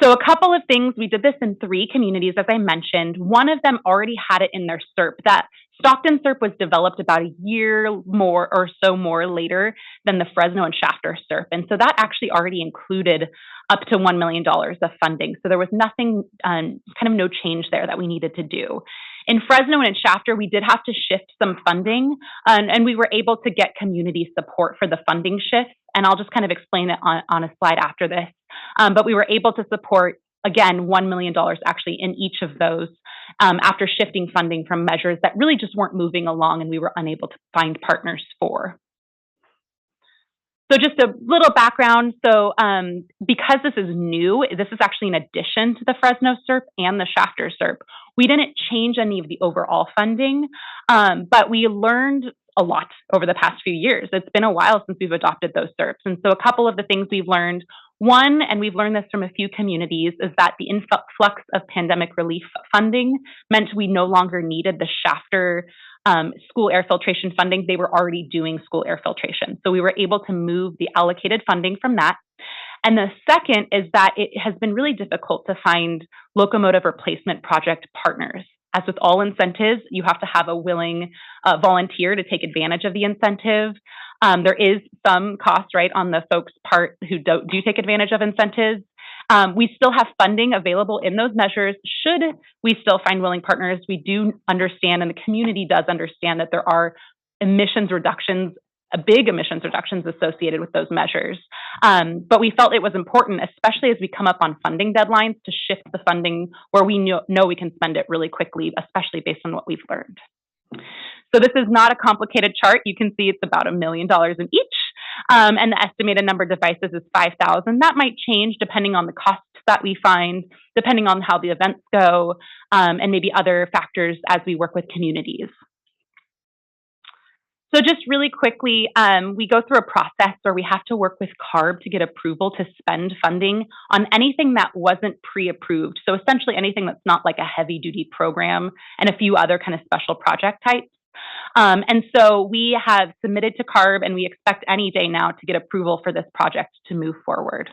Speaker 11: So a couple of things, we did this in 3 communities, as I mentioned. One of them already had it in their CERP. That Stockton CERP was developed about a year more later than the Fresno and Shafter CERP. And so that actually already included up to $1 million of funding. So there was nothing, kind of no change there that we needed to do. In Fresno and in Shafter, we did have to shift some funding, and we were able to get community support for the funding shift. And I'll just kind of explain it on a slide after this. But we were able to support, again, $1 million actually in each of those after shifting funding from measures that really just weren't moving along and we were unable to find partners for. So just a little background. So because this is new, this is actually in addition to the Fresno CERP and the Shafter CERP. We didn't change any of the overall funding, but we learned a lot over the past few years. It's been a while since we've adopted those CERPs. And so a couple of the things we've learned, one, and we've learned this from a few communities, is that the influx of pandemic relief funding meant we no longer needed the Shafter school air filtration funding. They were already doing school air filtration. So we were able to move the allocated funding from that. And the second is that it has been really difficult to find locomotive replacement project partners. As with all incentives, you have to have a willing volunteer to take advantage of the incentive. There is some cost, right, on the folks' part who do take advantage of incentives. We still have funding available in those measures. Should we still find willing partners, we do understand, and the community does understand, that there are emissions reductions, big emissions reductions associated with those measures. But we felt it was important, especially as we come up on funding deadlines, to shift the funding where we know we can spend it really quickly, especially based on what we've learned. So this is not a complicated chart. You can see it's about $1 million in each, and the estimated number of devices is 5,000. That might change depending on the costs that we find, depending on how the events go, and maybe other factors as we work with communities. So just really quickly, we go through a process where we have to work with CARB to get approval to spend funding on anything that wasn't pre-approved. So essentially anything that's not like a heavy-duty program and a few other kind of special project types. And so we have submitted to CARB, and we expect any day now to get approval for this project to move forward.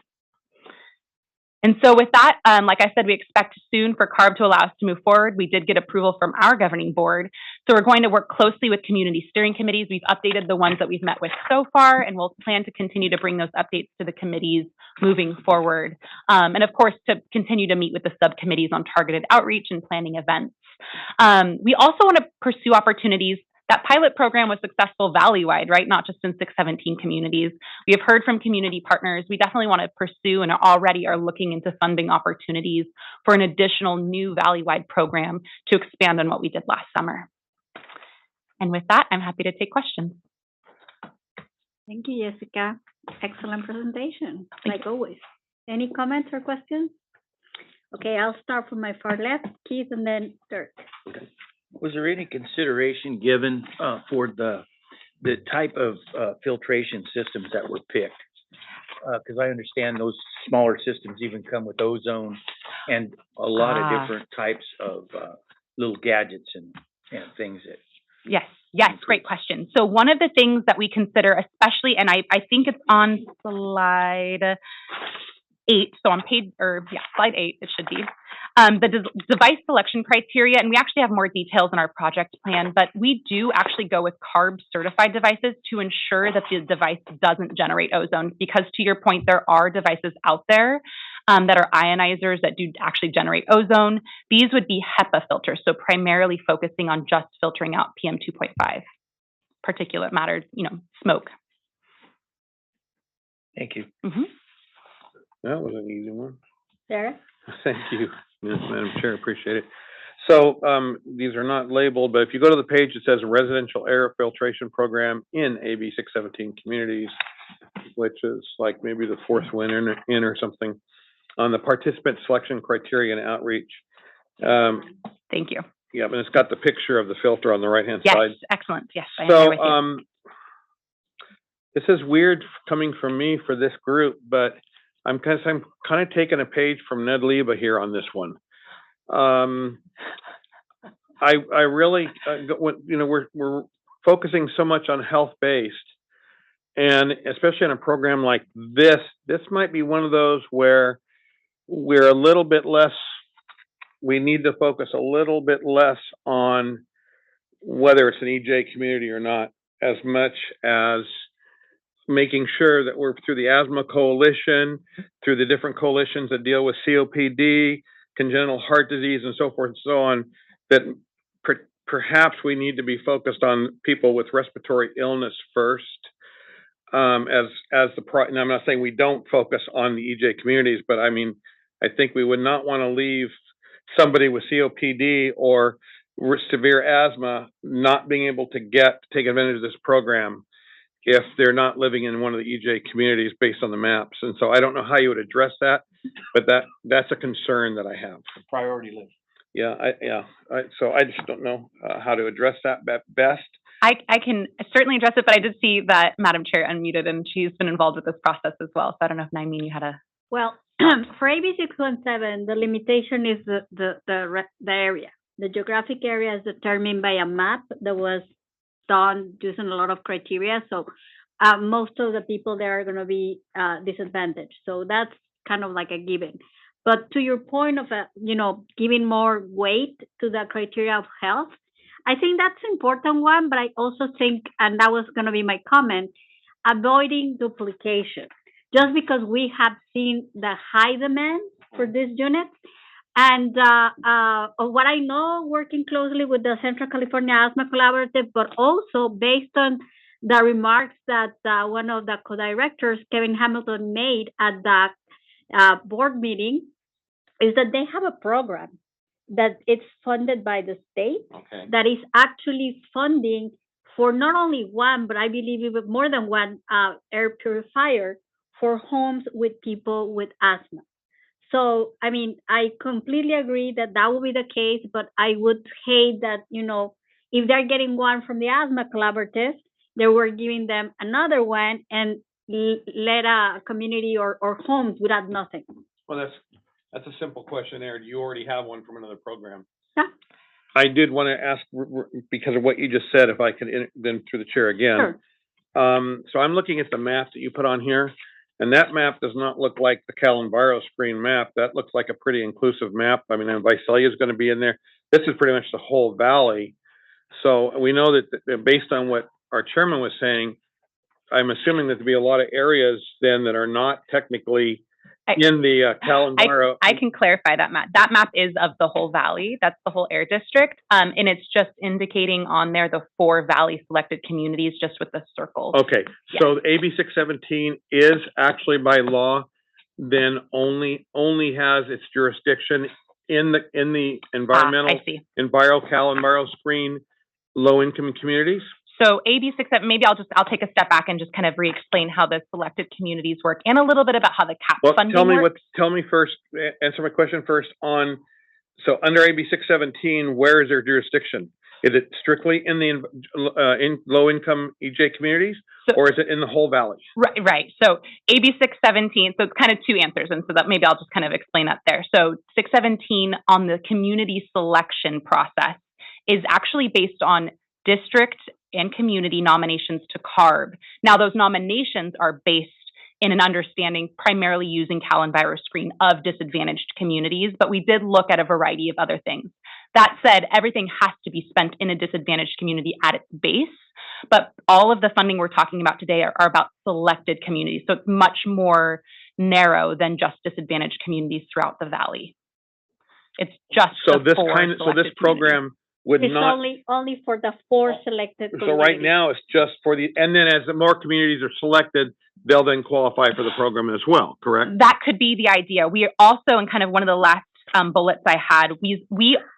Speaker 11: And so with that, like I said, we expect soon for CARB to allow us to move forward. We did get approval from our governing board. So we're going to work closely with community steering committees. We've updated the ones that we've met with so far, and we'll plan to continue to bring those updates to the committees moving forward. And of course, to continue to meet with the subcommittees on targeted outreach and planning events. We also want to pursue opportunities. That pilot program was successful valley-wide, right? Not just in 617 communities. We have heard from community partners. We definitely want to pursue and already are looking into funding opportunities for an additional new valley-wide program to expand on what we did last summer. And with that, I'm happy to take questions.
Speaker 1: Thank you, Jessica. Excellent presentation, like always. Any comments or questions? Okay, I'll start from my far left, Keith, and then Dirk.
Speaker 6: Was there any consideration given for the type of filtration systems that were picked? Because I understand those smaller systems even come with ozone and a lot of different types of little gadgets and things that.
Speaker 11: Yes, great question. So one of the things that we consider, especially, and I think it's on slide 8, so on slide 8, it should be, the device selection criteria, and we actually have more details in our project plan, but we do actually go with CARB certified devices to ensure that the device doesn't generate ozone, because to your point, there are devices out there that are ionizers that do actually generate ozone. These would be HEPA filters, so primarily focusing on just filtering out PM 2.5, particulate matter, smoke.
Speaker 6: Thank you.
Speaker 11: Mm-hmm.
Speaker 3: That was an easy one.
Speaker 1: Sarah?
Speaker 3: Thank you, yes, Madam Chair, appreciate it. So, these are not labeled, but if you go to the page, it says residential air filtration program in AB 617 communities, which is like maybe the fourth one in or something, on the participant selection criteria and outreach.
Speaker 11: Thank you.
Speaker 3: Yeah, and it's got the picture of the filter on the right-hand
Speaker 11: Yes,
Speaker 3: side.
Speaker 11: excellent. Yes, I am there with
Speaker 3: So,
Speaker 11: you.
Speaker 3: this is weird coming from me for this group, but I'm kind of taking a page from Ned Leba here on this one. I really, we're focusing so much on health-based, and especially in a program like this might be one of those where we're a little bit less, we need to focus a little bit less on whether it's an EJ community or not, as much as making sure that we're through the asthma coalition, through the different coalitions that deal with COPD, congenital heart disease, and so forth and so on, that perhaps we need to be focused on people with respiratory illness first. And I'm not saying we don't focus on the EJ communities, but I mean, I think we would not want to leave somebody with COPD or severe asthma not being able to take advantage of this program if they're not living in one of the EJ communities based on the maps. And so I don't know how you would address that, but that's a concern that I have.
Speaker 6: Priority list.
Speaker 3: So I just don't know how to address that best.
Speaker 11: I can certainly address it, but I did see that Madam Chair unmuted, and she's been involved with this process as well. So I don't know if Naimeen, you had a...
Speaker 1: Well, for AB 617, the limitation is the area. The geographic area is determined by a map that was done using a lot of criteria. So most of the people there are going to be disadvantaged. So that's kind of like a given. But to your point of, giving more weight to the criteria of health, I think that's an important one, but I also think, and that was going to be my comment, avoiding duplication. Just because we have seen the high demand for these units, and what I know, working closely with the Central California Asthma Collaborative, but also based on the remarks that one of the co-directors, Kevin Hamilton, made at the board meeting, is that they have a program that it's funded by the state, that is actually funding for not only one, but I believe even more than one air purifier for homes with people with asthma. So, I mean, I completely agree that will be the case, but I would hate that, if they're getting one from the Asthma Collaborative, they were giving them another one and let a community or homes without nothing.
Speaker 3: Well, that's a simple questionnaire. Do you already have one from another program?
Speaker 1: Yeah.
Speaker 3: I did want to ask, because of what you just said, if I could then through the chair again.
Speaker 1: Sure.
Speaker 3: So I'm looking at the map that you put on here, and that map does not look like the Cal screen map. That looks like a pretty inclusive map. I mean, Visalia is going to be in there. This is pretty much the whole valley. So we know that based on what our chairman was saying, I'm assuming that there'll be a lot of areas then that are not technically in the Cal
Speaker 11: I can clarify that map. That map is of the whole valley. That's the whole air district. And it's just indicating on there the 4 valley selected communities just with the circles.
Speaker 3: Okay, yeah. So AB 617 is actually by law then only has its jurisdiction in the environmental, Cal screen low-income communities?
Speaker 11: So AB 617, maybe I'll take a step back and just kind of re-explain how the selected communities work and a little bit about how the CAP funding works.
Speaker 3: Tell me first, answer my question first on, so under AB 617, where is their jurisdiction? Is it strictly in the in low-income EJ communities, or is it in the whole valley?
Speaker 11: Right. So AB 617, so it's kind of 2 answers, and so that maybe I'll just kind of explain that there. So 617 on the community selection process is actually based on district and community nominations to CARB. Now, those nominations are based in an understanding primarily using Cal EnviroScreen of disadvantaged communities, but we did look at a variety of other things. That said, everything has to be spent in a disadvantaged community at its base, but all of the funding we're talking about today are about selected communities, so it's much more narrow than just disadvantaged communities throughout the valley. It's just
Speaker 3: So
Speaker 11: the
Speaker 3: this
Speaker 11: four
Speaker 3: kind of, so this
Speaker 11: selected communities.
Speaker 3: program would
Speaker 1: It's
Speaker 3: not,
Speaker 1: only for the 4 selected
Speaker 3: so
Speaker 1: communities.
Speaker 3: right now it's just for the, and then as the more communities are selected, they'll then qualify for the program as well, correct?
Speaker 11: That could be the idea. We are also, in kind of one of the last bullets I had,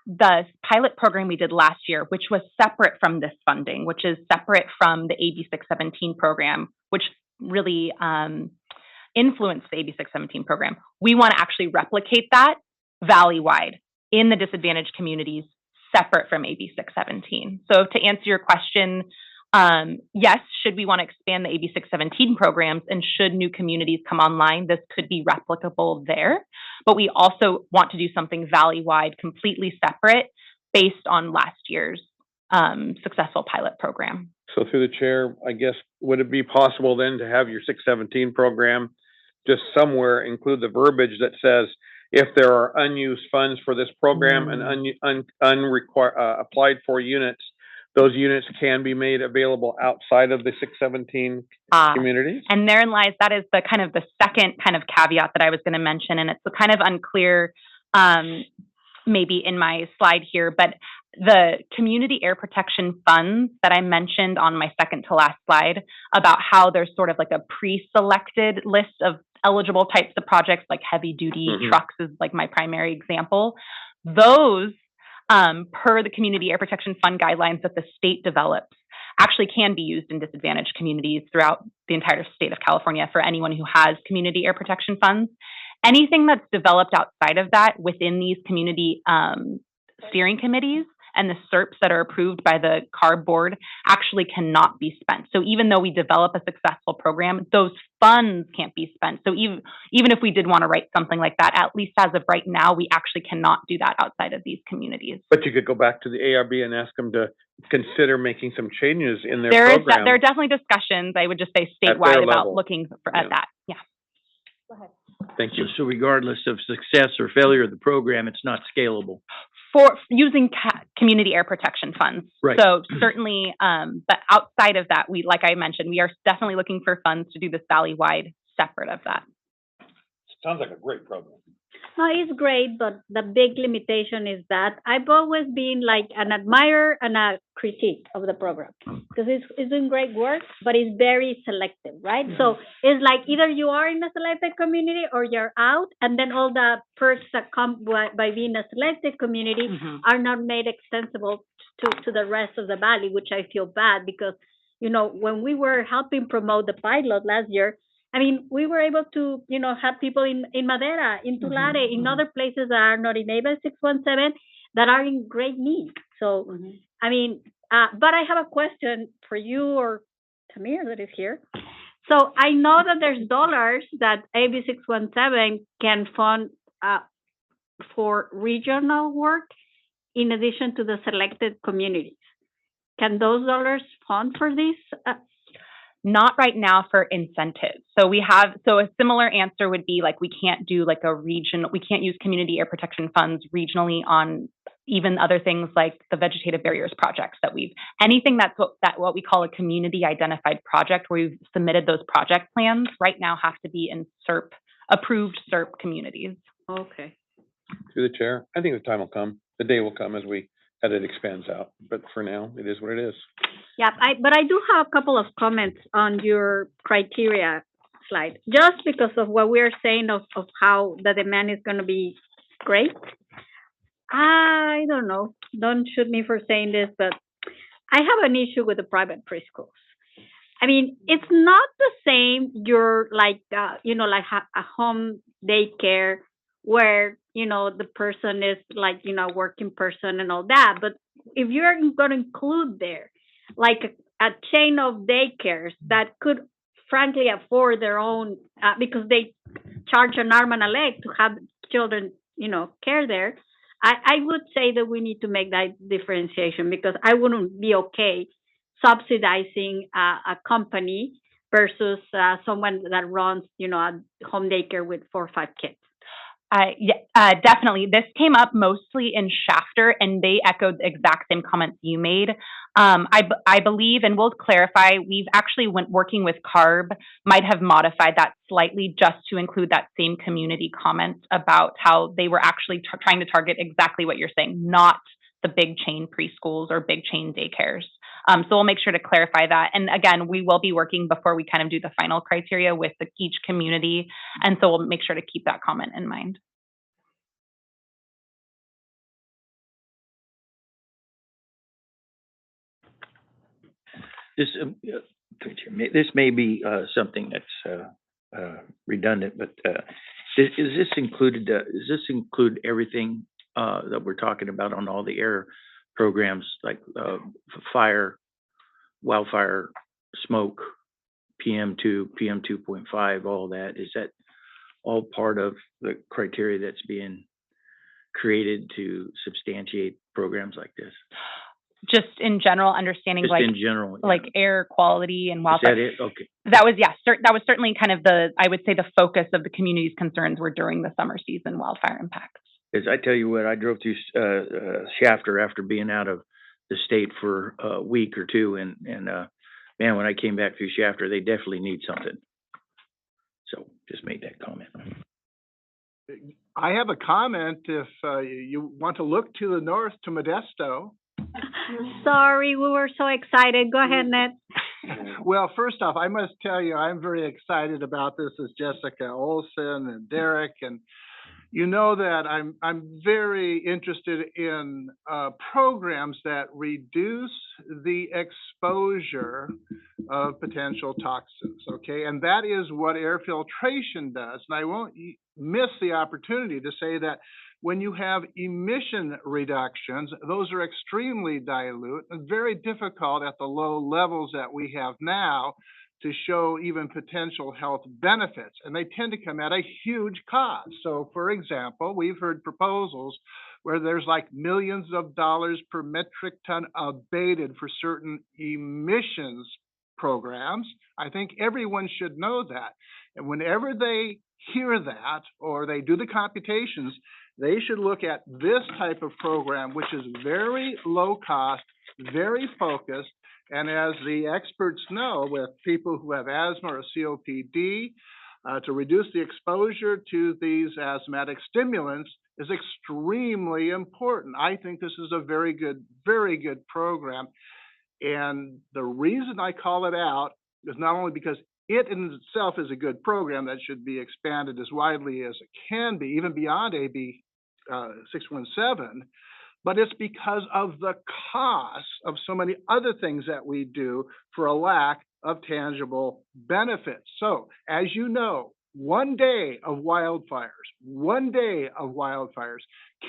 Speaker 11: the pilot program we did last year, which was separate from this funding, which is separate from the AB 617 program, which really influenced the AB 617 program. We want to actually replicate that valley-wide in the disadvantaged communities, separate from AB 617. So to answer your question, yes, should we want to expand the AB 617 programs and should new communities come online, this could be replicable there. But we also want to do something valley-wide, completely separate, based on last year's successful pilot program.
Speaker 3: So through the chair, I guess, would it be possible then to have your 617 program just somewhere include the verbiage that says, if there are unused funds for this program and applied for units, those units can be made available outside of the 617 communities?
Speaker 11: And therein lies, that is the kind of the second kind of caveat that I was going to mention, and it's kind of unclear maybe in my slide here, but the community air protection funds that I mentioned on my second to last slide about how there's sort of like a pre-selected list of eligible types of projects, like heavy duty trucks is like my primary example. Those, per the community air protection fund guidelines that the state develops, actually can be used in disadvantaged communities throughout the entire state of California for anyone who has community air protection funds. Anything that's developed outside of that within these community steering committees and the SERPs that are approved by the CARB board actually cannot be spent. So even though we develop a successful program, those funds can't be spent. So even if we did want to write something like that, at least as of right now, we actually cannot do that outside of these communities.
Speaker 3: But you could go back to the ARB and ask them to consider making some changes in their program.
Speaker 11: There are definitely discussions, I would just say statewide, about looking at that. Yeah. Go ahead.
Speaker 3: Thank you.
Speaker 6: So regardless of success or failure of the program, it's not scalable.
Speaker 11: For using community air protection funds.
Speaker 6: Right.
Speaker 11: So certainly, but outside of that, like I mentioned, we are definitely looking for funds to do this valley-wide separate of that.
Speaker 3: Sounds like a great program.
Speaker 1: No, it's great, but the big limitation is that I've always been like an admirer and a critique of the program because it's doing great work, but it's very selective, right? Mm-hmm. So it's like either you are in a selected community or you're out, and then all the perks that come by being a selected community are not made extensible to the rest of the valley, which I feel bad because, you know, when we were helping promote the pilot last year, I mean, we were able to, you know, have people in Madera, in Tulare, in other places that are not in AB 617 that are in great need. So, I mean, but I have a question for you or Tamir that is here. So I know that there's dollars that AB 617 can fund for regional work in addition to the selected communities. Can those dollars fund for this?
Speaker 11: Not right now for incentives. So a similar answer would be like, we can't do like we can't use community air protection funds regionally on even other things like the vegetative barriers projects anything that's what we call a community identified project where we've submitted those project plans right now have to be in approved SERP communities.
Speaker 1: Okay.
Speaker 3: Through the chair, I think the time will come, the day will come as it expands out, but for now, it is what it is.
Speaker 1: Yeah, but I do have a couple of comments on your criteria slide, just because of what we're saying of how the demand is going to be great. I don't know, don't shoot me for saying this, but I have an issue with the private preschools. I mean, it's not the same, you're like, like a home daycare where, you know, the person is like, you know, working person and all that. But if you're going to include there, like a chain of daycares that could frankly afford their own, because they charge an arm and a leg to have children, you know, care there, I would say that we need to make that differentiation because I wouldn't be okay subsidizing a company, versus someone that runs, a home daycare with 4 or 5 kids?
Speaker 11: Definitely. This came up mostly in Shafter, and they echoed the exact same comments you made. I believe, and we'll clarify, we've actually working with CARB, might have modified that slightly just to include that same community comment about how they were actually trying to target exactly what you're saying, not the big chain preschools or big chain daycares. So we'll make sure to clarify that. And again, we will be working before we kind of do the final criteria with each community. And so we'll make sure to keep that comment in mind.
Speaker 6: This may be something that's redundant, but does this include everything that we're talking about on all the air programs, like fire, wildfire, smoke, PM2, PM2.5, all that? Is that all part of the criteria that's being created to substantiate programs like this?
Speaker 11: Just in general, understanding
Speaker 6: Just in general, yeah.
Speaker 11: like air quality and wildfire.
Speaker 6: Is that it? Okay.
Speaker 11: That was certainly kind of I would say the focus of the community's concerns were during the summer season wildfire impacts.
Speaker 6: As I tell you what, I drove through Shafter after being out of the state for a week or two, and man, when I came back through Shafter, they definitely need something. So just made that comment.
Speaker 9: I have a comment if you want to look to the north to Modesto.
Speaker 1: Sorry, we were so excited. Go ahead, Ned.
Speaker 9: Well, first off, I must tell you, I'm very excited about this as Jessica Olson and Derek, and you know that I'm very interested in programs that reduce the exposure of potential toxins, okay? And that is what air filtration does. And I won't miss the opportunity to say that when you have emission reductions, those are extremely dilute and very difficult at the low levels that we have now to show even potential health benefits. And they tend to come at a huge cost. So for example, we've heard proposals where there's like millions of dollars per metric ton abated for certain emissions programs. I think everyone should know that. And whenever they hear that or they do the computations, they should look at this type of program, which is very low cost, very focused, and as the experts know, with people who have asthma or COPD, to reduce the exposure to these asthmatic stimulants is extremely important. I think this is a very good program. And the reason I call it out is not only because it in itself is a good program that should be expanded as widely as it can be, even beyond AB 617, but it's because of the cost of so many other things that we do for a lack of tangible benefits. So, as you know, one day of wildfires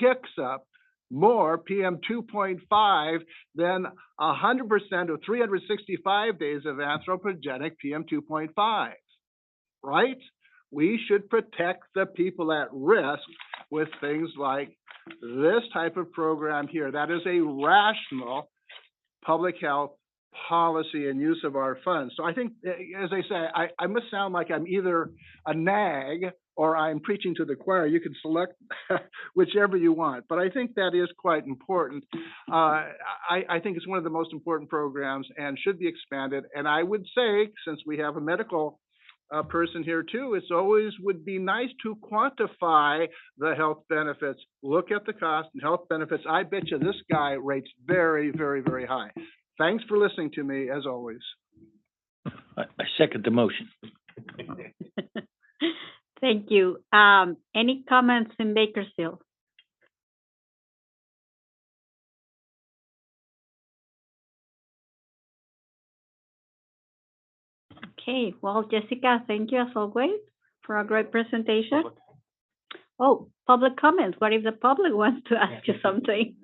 Speaker 9: kicks up more PM 2.5 than 100% of 365 days of anthropogenic PM 2.5, right? We should protect the people at risk with things like this type of program here. That is a rational public health policy and use of our funds. So I think, as I say, I must sound like I'm either a nag or I'm preaching to the choir. You can select whichever you want, but I think that is quite important. I think it's one of the most important programs and should be expanded. And I would say, since we have a medical person here too, it's always would be nice to quantify the health benefits, look at the cost and health benefits. I bet you this guy rates very, very, very high. Thanks for listening to me, as always.
Speaker 6: I second the motion.
Speaker 1: Thank you. Any comments in Bakersfield? Okay, well, Jessica, thank you as always for a great presentation. Oh, public comments. What if the public wants to ask you something?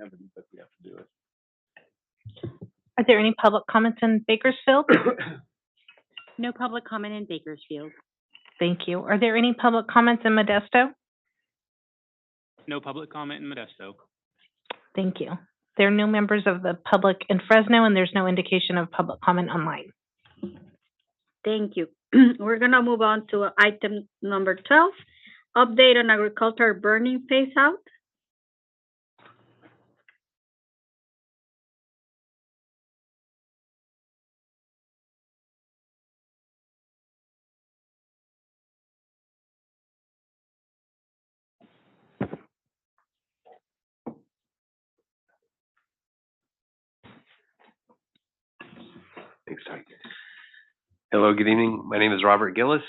Speaker 2: Are there any public comments in Bakersfield?
Speaker 12: No public comment in Bakersfield.
Speaker 2: Thank you. Are there any public comments in Modesto?
Speaker 13: No public comment in Modesto.
Speaker 2: Thank you. There are no members of the public in Fresno, and there's no indication of public comment online.
Speaker 1: Thank you. We're gonna move on to item number 12, update on agricultural burning phase out.
Speaker 14: Thanks, Doug. Hello, good evening. My name is Robert Gillis.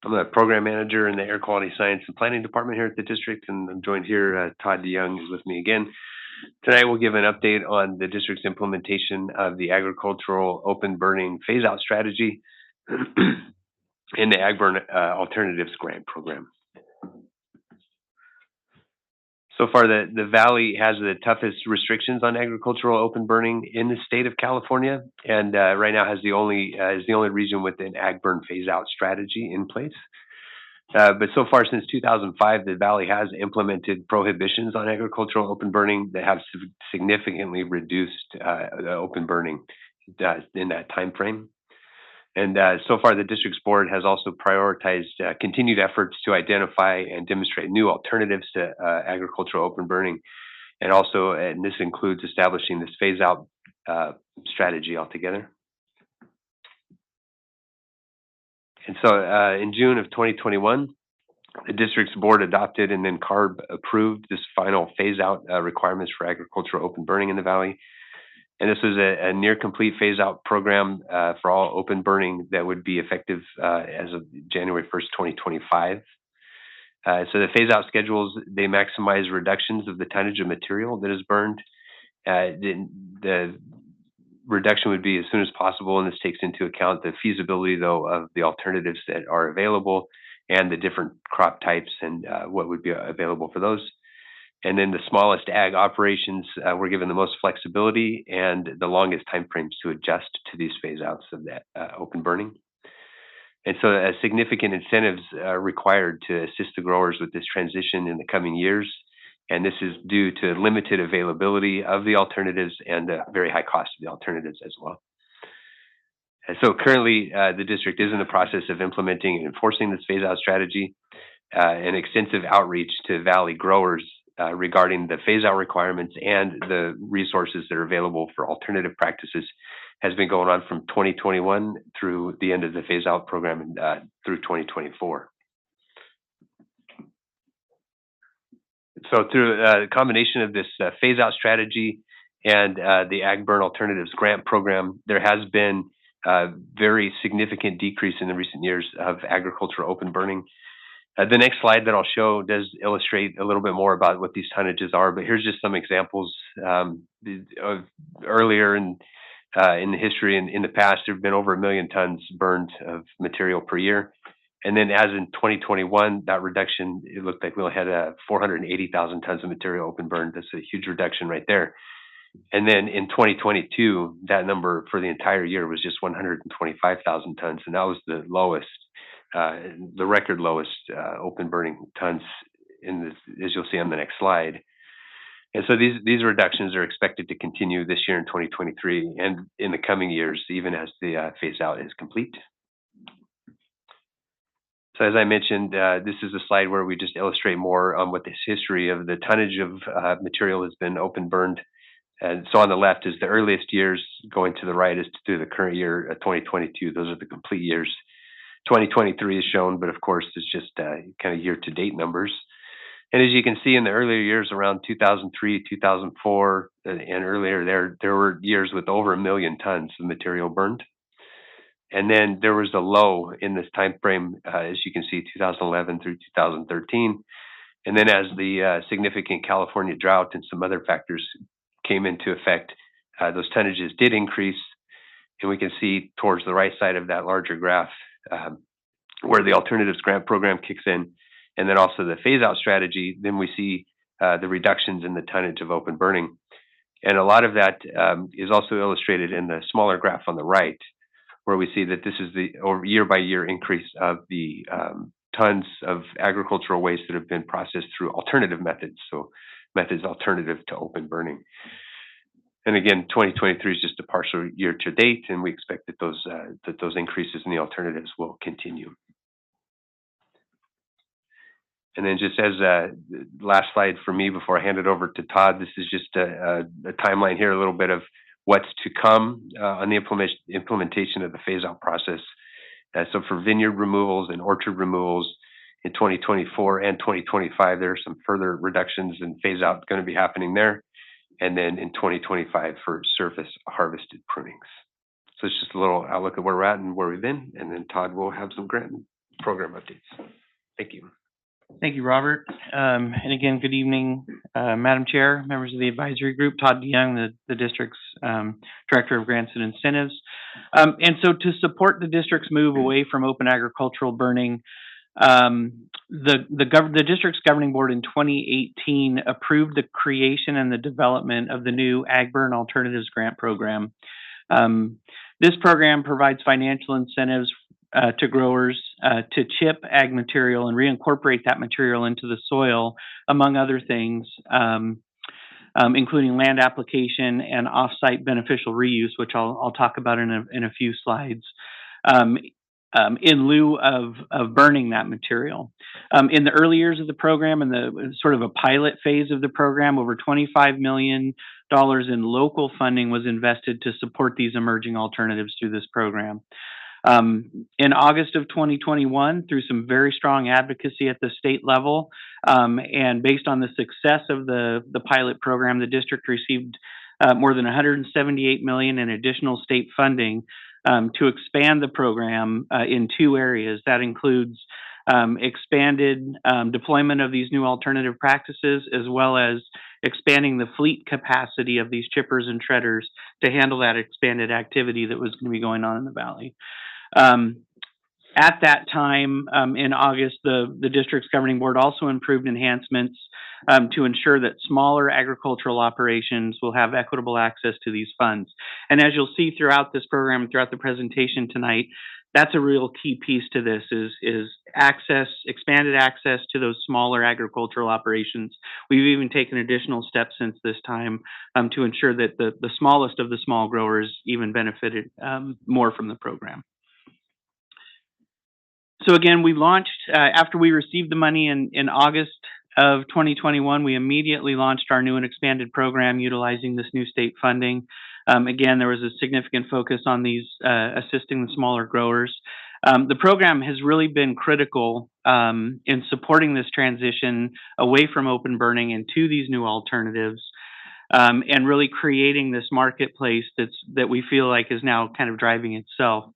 Speaker 14: I'm a program manager in the Air Quality Science and Planning Department here at the district, and I'm joined here. Todd DeYoung is with me again. Tonight, we'll give an update on the district's implementation of the agricultural open burning phase out strategy in the Ag Burn Alternatives Grant Program. So far, the Valley has the toughest restrictions on agricultural open burning in the state of California, and right now is the only region with an ag burn phase out strategy in place. But so far, since 2005, the Valley has implemented prohibitions on agricultural open burning that have significantly reduced open burning in that time frame. And so far, the district's board has also prioritized continued efforts to identify and demonstrate new alternatives to agricultural open burning. And also, and this includes establishing this phase out strategy altogether. And so in June of 2021, the district's board adopted and then CARB approved this final phase out requirements for agricultural open burning in the Valley. And this is a near complete phase out program for all open burning that would be effective as of January 1st, 2025. So the phase out schedules, they maximize reductions of the tonnage of material that is burned. The reduction would be as soon as possible, and this takes into account the feasibility, though, of the alternatives that are available and the different crop types and what would be available for those. And then the smallest ag operations were given the most flexibility and the longest timeframes to adjust to these phase outs of that open burning. And so significant incentives are required to assist the growers with this transition in the coming years. And this is due to limited availability of the alternatives and the very high cost of the alternatives as well. And so currently, the district is in the process of implementing and enforcing this phase out strategy. And extensive outreach to Valley growers regarding the phase out requirements and the resources that are available for alternative practices has been going on from 2021 through the end of the phase out program through 2024. So through a combination of this phase out strategy and the Ag Burn Alternatives Grant Program, there has been a very significant decrease in the recent years of agricultural open burning. The next slide that I'll show does illustrate a little bit more about what these tonnages are, but here's just some examples of earlier in the history. In the past, there have been over 1 million tons burned of material per year. And then as in 2021, that reduction, it looked like we only had 480,000 tons of material open burned. That's a huge reduction right there. And then in 2022, that number for the entire year was just 125,000 tons, and that was the lowest. The record lowest open burning tons in this, as you'll see on the next slide. And so these reductions are expected to continue this year in 2023 and in the coming years, even as the phase out is complete. So as I mentioned, this is a slide where we just illustrate more on what this history of the tonnage of material has been open burned. And so on the left is the earliest years, going to the right is through the current year, 2022. Those are the complete years. 2023 is shown, but of course, it's just kind of year-to-date numbers. And as you can see in the earlier years, around 2003, 2004, and earlier, there were years with over 1 million tons of material burned. And then there was a low in this time frame, as you can see, 2011 through 2013. And then as the significant California drought and some other factors came into effect, those tonnages did increase. And we can see towards the right side of that larger graph, where the Alternatives Grant Program kicks in, and then also the phase-out strategy, then we see the reductions in the tonnage of open burning. And a lot of that is also illustrated in the smaller graph on the right, where we see that this is the year-by-year increase of the tons of agricultural waste that have been processed through alternative methods, so methods alternative to open burning. And again, 2023 is just a partial year to date, and we expect that those increases in the alternatives will continue. And then just as the last slide for me before I hand it over to Todd, this is just a timeline here, a little bit of what's to come on the implementation of the phase-out process. So for vineyard removals and orchard removals in 2024 and 2025, there are some further reductions in phase-out going to be happening there. And then in 2025 for surface harvested prunings. So it's just a little outlook at where we're at and where we've been. And then Todd will have some grant program updates. Thank you.
Speaker 10: Thank you, Robert. And again, good evening, Madam Chair, members of the advisory group, Todd DeYoung, the district's Director of Grants and Incentives. And so to support the district's move away from open agricultural burning, the district's governing board in 2018 approved the creation and the development of the new Ag Burn Alternatives Grant Program. This program provides financial incentives to growers to chip ag material and reincorporate that material into the soil, among other things, including land application and off-site beneficial reuse, which I'll talk about in a few slides, in lieu of burning that material. In the early years of the program and the sort of a pilot phase of the program, over $25 million in local funding was invested to support these emerging alternatives through this program. In August of 2021, through some very strong advocacy at the state level, and based on the success of the pilot program, the district received more than $178 million in additional state funding to expand the program in two areas. That includes expanded deployment of these new alternative practices, as well as expanding the fleet capacity of these chippers and shredders to handle that expanded activity that was going to be going on in the valley. At that time, in August, the district's governing board also improved enhancements to ensure that smaller agricultural operations will have equitable access to these funds. And as you'll see throughout this program, throughout the presentation tonight, that's a real key piece to this is access, expanded access to those smaller agricultural operations. We've even taken additional steps since this time to ensure that the smallest of the small growers even benefited more from the program. So again, we launched, after we received the money in August of 2021, we immediately launched our new and expanded program utilizing this new state funding. Again, there was a significant focus on these assisting the smaller growers. The program has really been critical in supporting this transition away from open burning and to these new alternatives, and really creating this marketplace that we feel like is now kind of driving itself.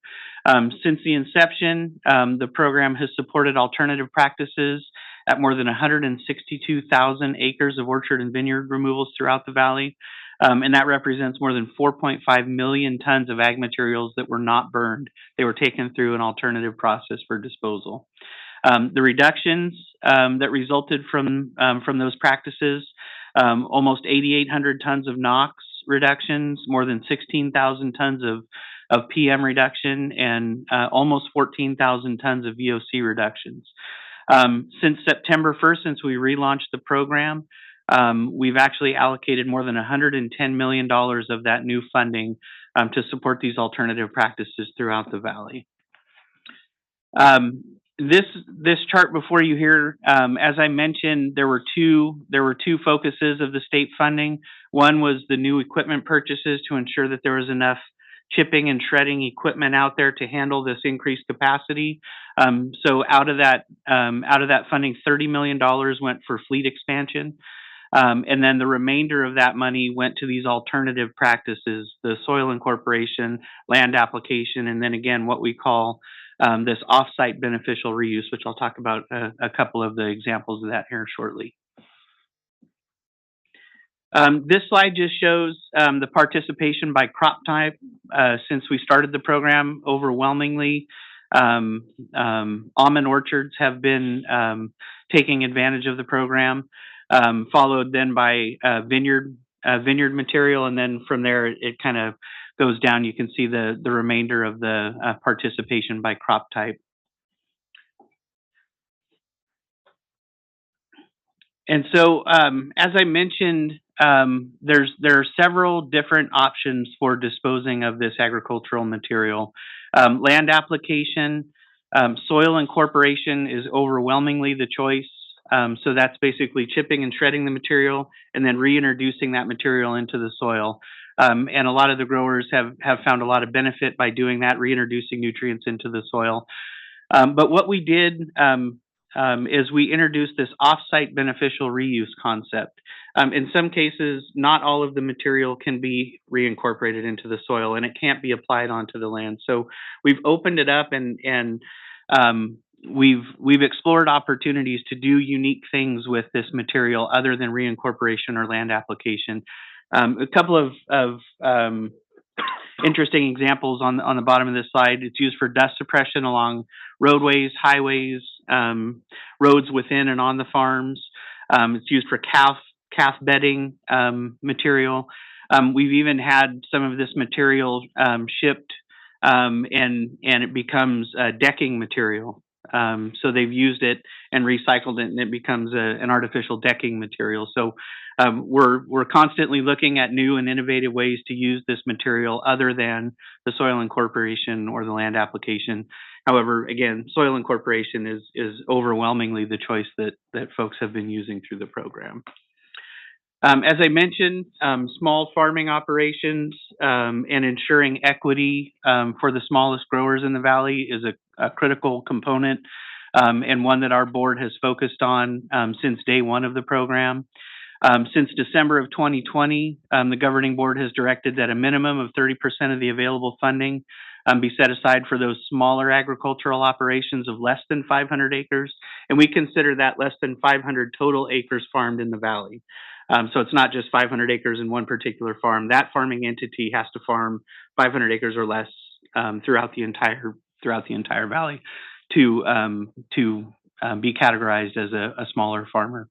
Speaker 10: Since the inception, the program has supported alternative practices at more than 162,000 acres of orchard and vineyard removals throughout the valley. And that represents more than 4.5 million tons of ag materials that were not burned. They were taken through an alternative process for disposal. The reductions that resulted from those practices, almost 8,800 tons of NOx reductions, more than 16,000 tons of PM reduction, and almost 14,000 tons of VOC reductions. Since September 1st, since we relaunched the program, we've actually allocated more than $110 million of that new funding to support these alternative practices throughout the valley. This chart before you here, as I mentioned, there were two focuses of the state funding. One was the new equipment purchases to ensure that there was enough chipping and shredding equipment out there to handle this increased capacity. So out of that funding, $30 million went for fleet expansion. And then the remainder of that money went to these alternative practices, the soil incorporation, land application, and then again, what we call this off-site beneficial reuse, which I'll talk about a couple of the examples of that here shortly. This slide just shows the participation by crop type. Since we started the program, overwhelmingly, almond orchards have been taking advantage of the program, followed then by vineyard material, and then from there it kind of goes down. You can see the remainder of the participation by crop type. And so, as I mentioned, there are several different options for disposing of this agricultural material. Land application, soil incorporation is overwhelmingly the choice. So that's basically chipping and shredding the material and then reintroducing that material into the soil. And a lot of the growers have found a lot of benefit by doing that, reintroducing nutrients into the soil. But what we did is we introduced this off-site beneficial reuse concept. In some cases, not all of the material can be reincorporated into the soil, and it can't be applied onto the land. So we've opened it up, and we've explored opportunities to do unique things with this material other than reincorporation or land application. A couple of interesting examples on the bottom of this slide. It's used for dust suppression along roadways, highways, roads within and on the farms. It's used for calf bedding material. We've even had some of this material shipped, and it becomes decking material. So they've used it and recycled it, and it becomes an artificial decking material. So we're constantly looking at new and innovative ways to use this material other than the soil incorporation or the land application. However, again, soil incorporation is overwhelmingly the choice that folks have been using through the program. As I mentioned, small farming operations and ensuring equity for the smallest growers in the valley is a critical component, and one that our board has focused on since day one of the program. Since December of 2020, the governing board has directed that a minimum of 30% of the available funding be set aside for those smaller agricultural operations of less than 500 acres, and we consider that less than 500 total acres farmed in the valley. So it's not just 500 acres in one particular farm. That farming entity has to farm 500 acres or less throughout the entire valley to be categorized as a smaller farmer.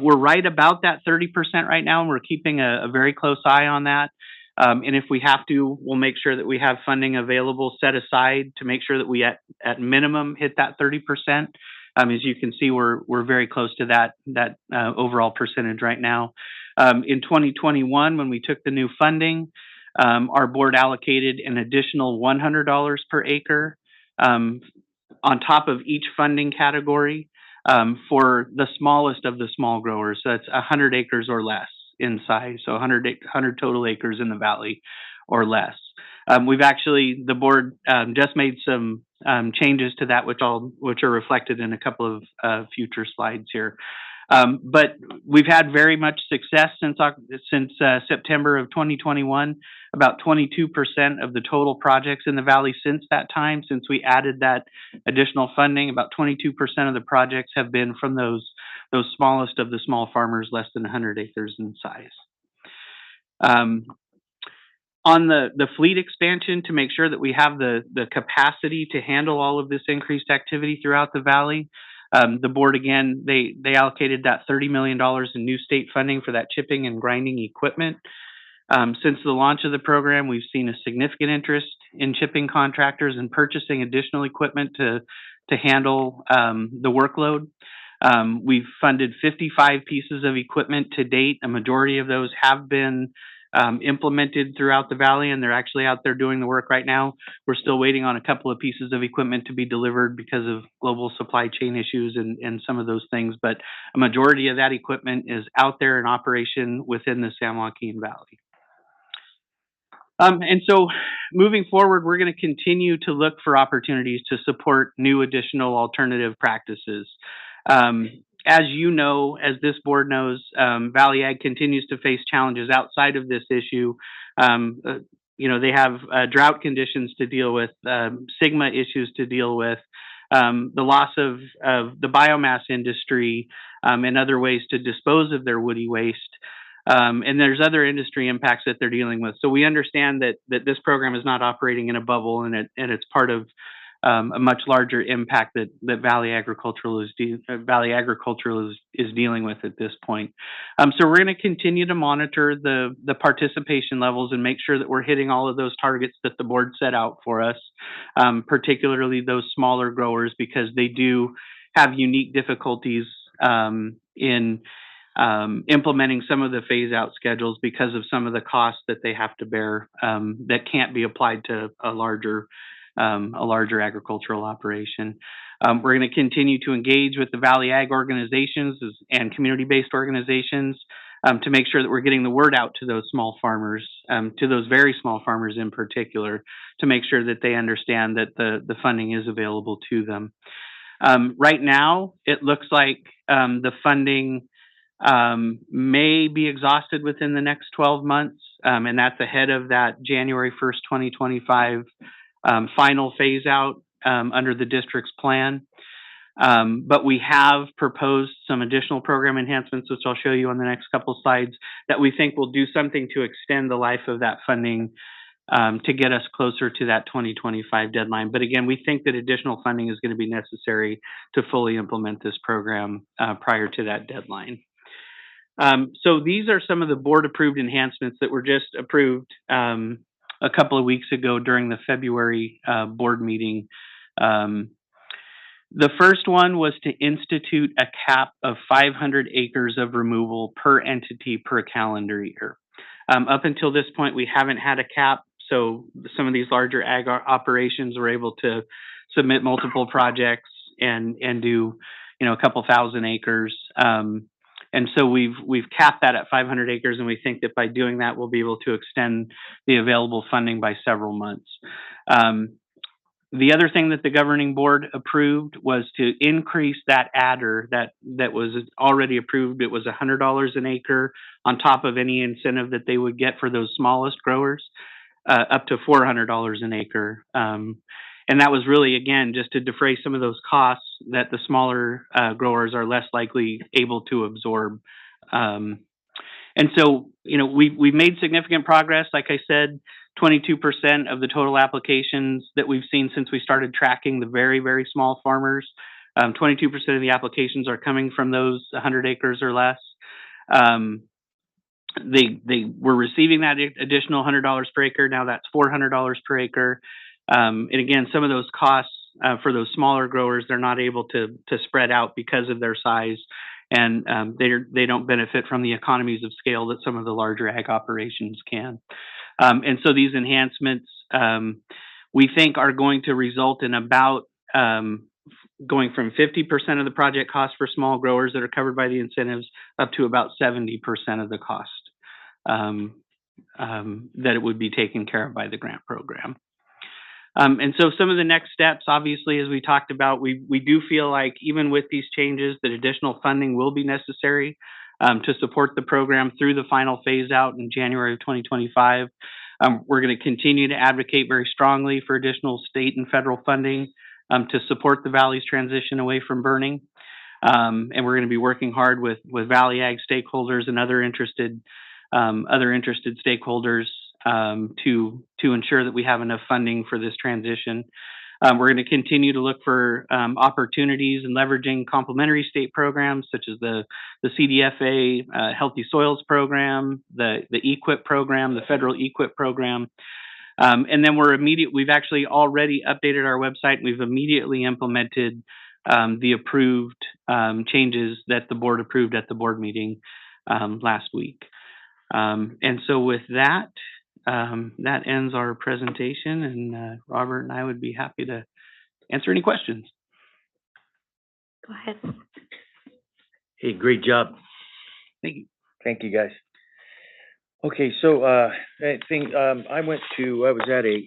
Speaker 10: We're right about that 30% right now, and we're keeping a very close eye on that. And if we have to, we'll make sure that we have funding available set aside to make sure that we at minimum hit that 30%. As you can see, we're very close to that overall percentage right now. In 2021, when we took the new funding, our board allocated an additional $100 per acre on top of each funding category for the smallest of the small growers. So that's 100 acres or less in size, so 100 total acres in the valley or less. The board just made some changes to that, which are reflected in a couple of future slides here. But we've had very much success since September of 2021. About 22% of the total projects in the valley since that time, since we added that additional funding, about 22% of the projects have been from those smallest of the small farmers, less than 100 acres in size. On the fleet expansion, to make sure that we have the capacity to handle all of this increased activity throughout the valley, the board, again, they allocated that $30 million in new state funding for that chipping and grinding equipment. Since the launch of the program, we've seen a significant interest in chipping contractors and purchasing additional equipment to handle the workload. We've funded 55 pieces of equipment to date. A majority of those have been implemented throughout the valley, and they're actually out there doing the work right now. We're still waiting on a couple of pieces of equipment to be delivered because of global supply chain issues and some of those things, but a majority of that equipment is out there in operation within the San Joaquin Valley. And so moving forward, we're going to continue to look for opportunities to support new additional alternative practices. As you know, as this board knows, Valley Ag continues to face challenges outside of this issue. They have drought conditions to deal with, SGMA issues to deal with, the loss of the biomass industry, and other ways to dispose of their woody waste. And there's other industry impacts that they're dealing with. So we understand that this program is not operating in a bubble, and it's part of a much larger impact that Valley Agricultural is dealing with at this point. So we're going to continue to monitor the participation levels and make sure that we're hitting all of those targets that the board set out for us, particularly those smaller growers, because they do have unique difficulties in implementing some of the phase out schedules because of some of the costs that they have to bear that can't be applied to a larger agricultural operation. We're going to continue to engage with the Valley Ag organizations and community-based organizations to make sure that we're getting the word out to those small farmers, to those very small farmers in particular, to make sure that they understand that the funding is available to them. Right now, it looks like the funding may be exhausted within the next 12 months, and that's ahead of that January 1st, 2025 final phase out under the district's plan. But we have proposed some additional program enhancements, which I'll show you on the next couple slides, that we think will do something to extend the life of that funding to get us closer to that 2025 deadline. But again, we think that additional funding is going to be necessary to fully implement this program prior to that deadline. So these are some of the board-approved enhancements that were just approved a couple of weeks ago during the February board meeting. The first one was to institute a cap of 500 acres of removal per entity per calendar year. Up until this point, we haven't had a cap, so some of these larger ag operations were able to submit multiple projects and do, a couple thousand acres. And so we've capped that at 500 acres, and we think that by doing that, we'll be able to extend the available funding by several months. The other thing that the governing board approved was to increase that adder that was already approved. It was $100 an acre on top of any incentive that they would get for those smallest growers, up to $400 an acre. And that was really, again, just to defray some of those costs that the smaller growers are less likely able to absorb. And so, we've made significant progress. Like I said, 22% of the total applications that we've seen since we started tracking the very, very small farmers, 22% of the applications are coming from those 100 acres or less. They were receiving that additional $100 per acre. Now that's $400 per acre. And again, some of those costs for those smaller growers, they're not able to spread out because of their size, and they don't benefit from the economies of scale that some of the larger ag operations can. And so these enhancements, we think, are going to result in about going from 50% of the project cost for small growers that are covered by the incentives up to about 70% of the cost that it would be taken care of by the grant program. And so some of the next steps, obviously, as we talked about, we do feel like even with these changes, that additional funding will be necessary to support the program through the final phase out in January of 2025. We're going to continue to advocate very strongly for additional state and federal funding to support the Valley's transition away from burning. And we're going to be working hard with Valley Ag stakeholders and other interested stakeholders to ensure that we have enough funding for this transition. We're going to continue to look for opportunities in leveraging complementary state programs such as the CDFA Healthy Soils Program, the EQIP program, the federal EQIP program. And then we've actually already updated our website. We've immediately implemented the approved changes that the board approved at the board meeting last week. And so with that, that ends our presentation, and Robert and I would be happy to answer any questions.
Speaker 1: Go ahead.
Speaker 6: Hey, great job.
Speaker 10: Thank you.
Speaker 6: Thank you, guys. Okay, so I was at a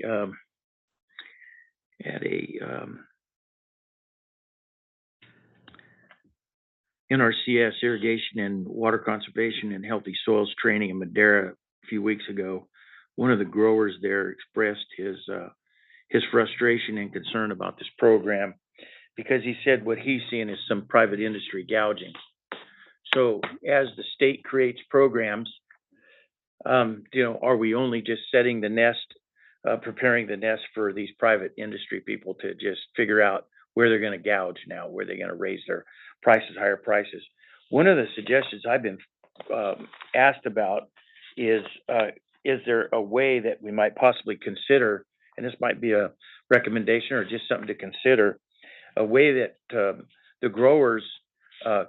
Speaker 6: NRCS Irrigation and Water Conservation and Healthy Soils training in Madera a few weeks ago. One of the growers there expressed his frustration and concern about this program because he said what he's seeing is some private industry gouging. So as the state creates programs, are we only just setting the nest, preparing the nest for these private industry people to just figure out where they're going to gouge now, where they're going to raise their prices, higher prices? One of the suggestions I've been asked about is there a way that we might possibly consider, and this might be a recommendation or just something to consider, a way that the growers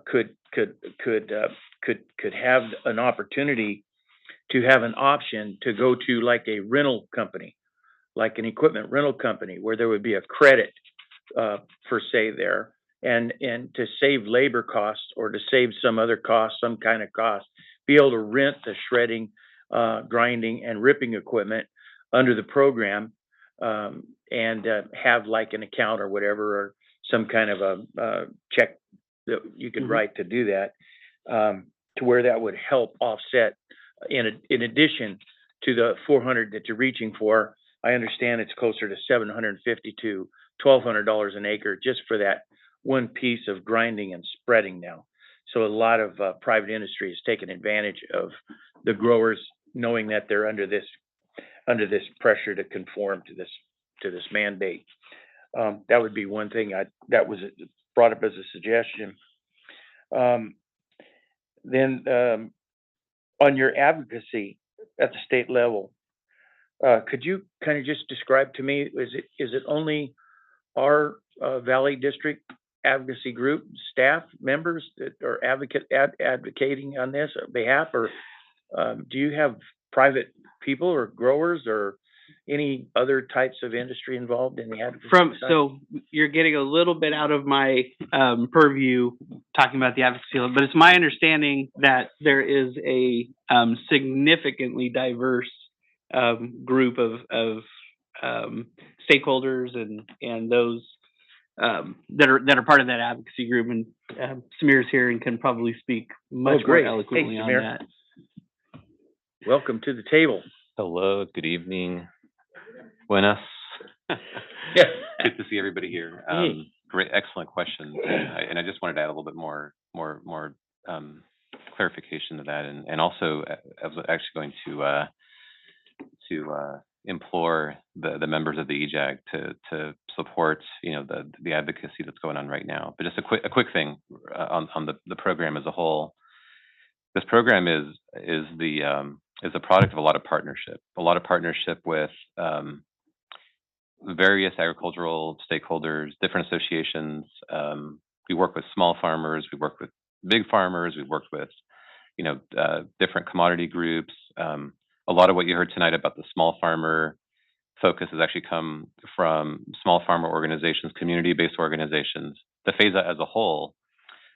Speaker 6: could could have an opportunity to have an option to go to like a rental company, like an equipment rental company, where there would be a credit per se there, and to save labor costs or to save some other cost, some kind of cost, be able to rent the shredding, grinding, and ripping equipment under the program, and have like an account or whatever, or some kind of a check that you could write to do that, to where that would help offset in addition to the 400 that you're reaching for. I understand it's closer to 750 to $1,200 an acre just for that one piece of grinding and spreading now. So a lot of private industry is taking advantage of the growers, knowing that they're under this pressure to conform to this mandate. That would be one thing that was brought up as a suggestion. Then on your advocacy at the state level, could you kind of just describe to me, is it only our Valley District advocacy group staff members that are advocating on this behalf, or do you have private people or growers or any other types of industry involved in the advocacy side?
Speaker 10: So you're getting a little bit out of my purview talking about the advocacy, but it's my understanding that there is a significantly diverse group of stakeholders and those that are part of that advocacy group, and Samir's here and can probably speak much more eloquently on that.
Speaker 6: Welcome to the table.
Speaker 15: Hello, good evening. Buenas.
Speaker 6: Yeah.
Speaker 15: Good to see everybody here.
Speaker 6: Hey.
Speaker 15: Great, excellent questions. And I just wanted to add a little bit more clarification to that. And also, I was actually going to implore the members of the EJAG to support, the advocacy that's going on right now. But just a quick thing on the program as a whole. This program is a product of a lot of partnership with various agricultural stakeholders, different associations. We work with small farmers, we work with big farmers, we worked with, different commodity groups. A lot of what you heard tonight about the small farmer focus has actually come from small farmer organizations, community-based organizations. The phase as a whole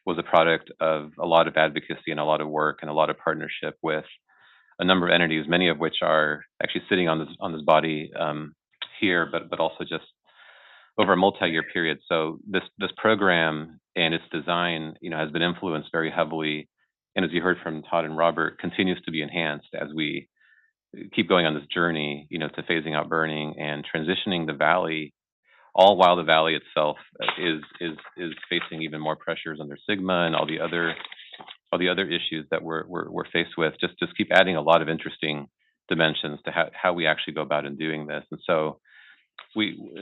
Speaker 15: was a product of a lot of advocacy and a lot of work and a lot of partnership with a number of entities, many of which are actually sitting on this body here, but also just over a multi-year period. So this program and its design, has been influenced very heavily, and as you heard from Todd and Robert, continues to be enhanced as we keep going on this journey, to phasing out burning and transitioning the valley, all while the valley itself is facing even more pressures under SGMA and all the other issues that we're faced with. Just keep adding a lot of interesting dimensions to how we actually go about in doing this. And so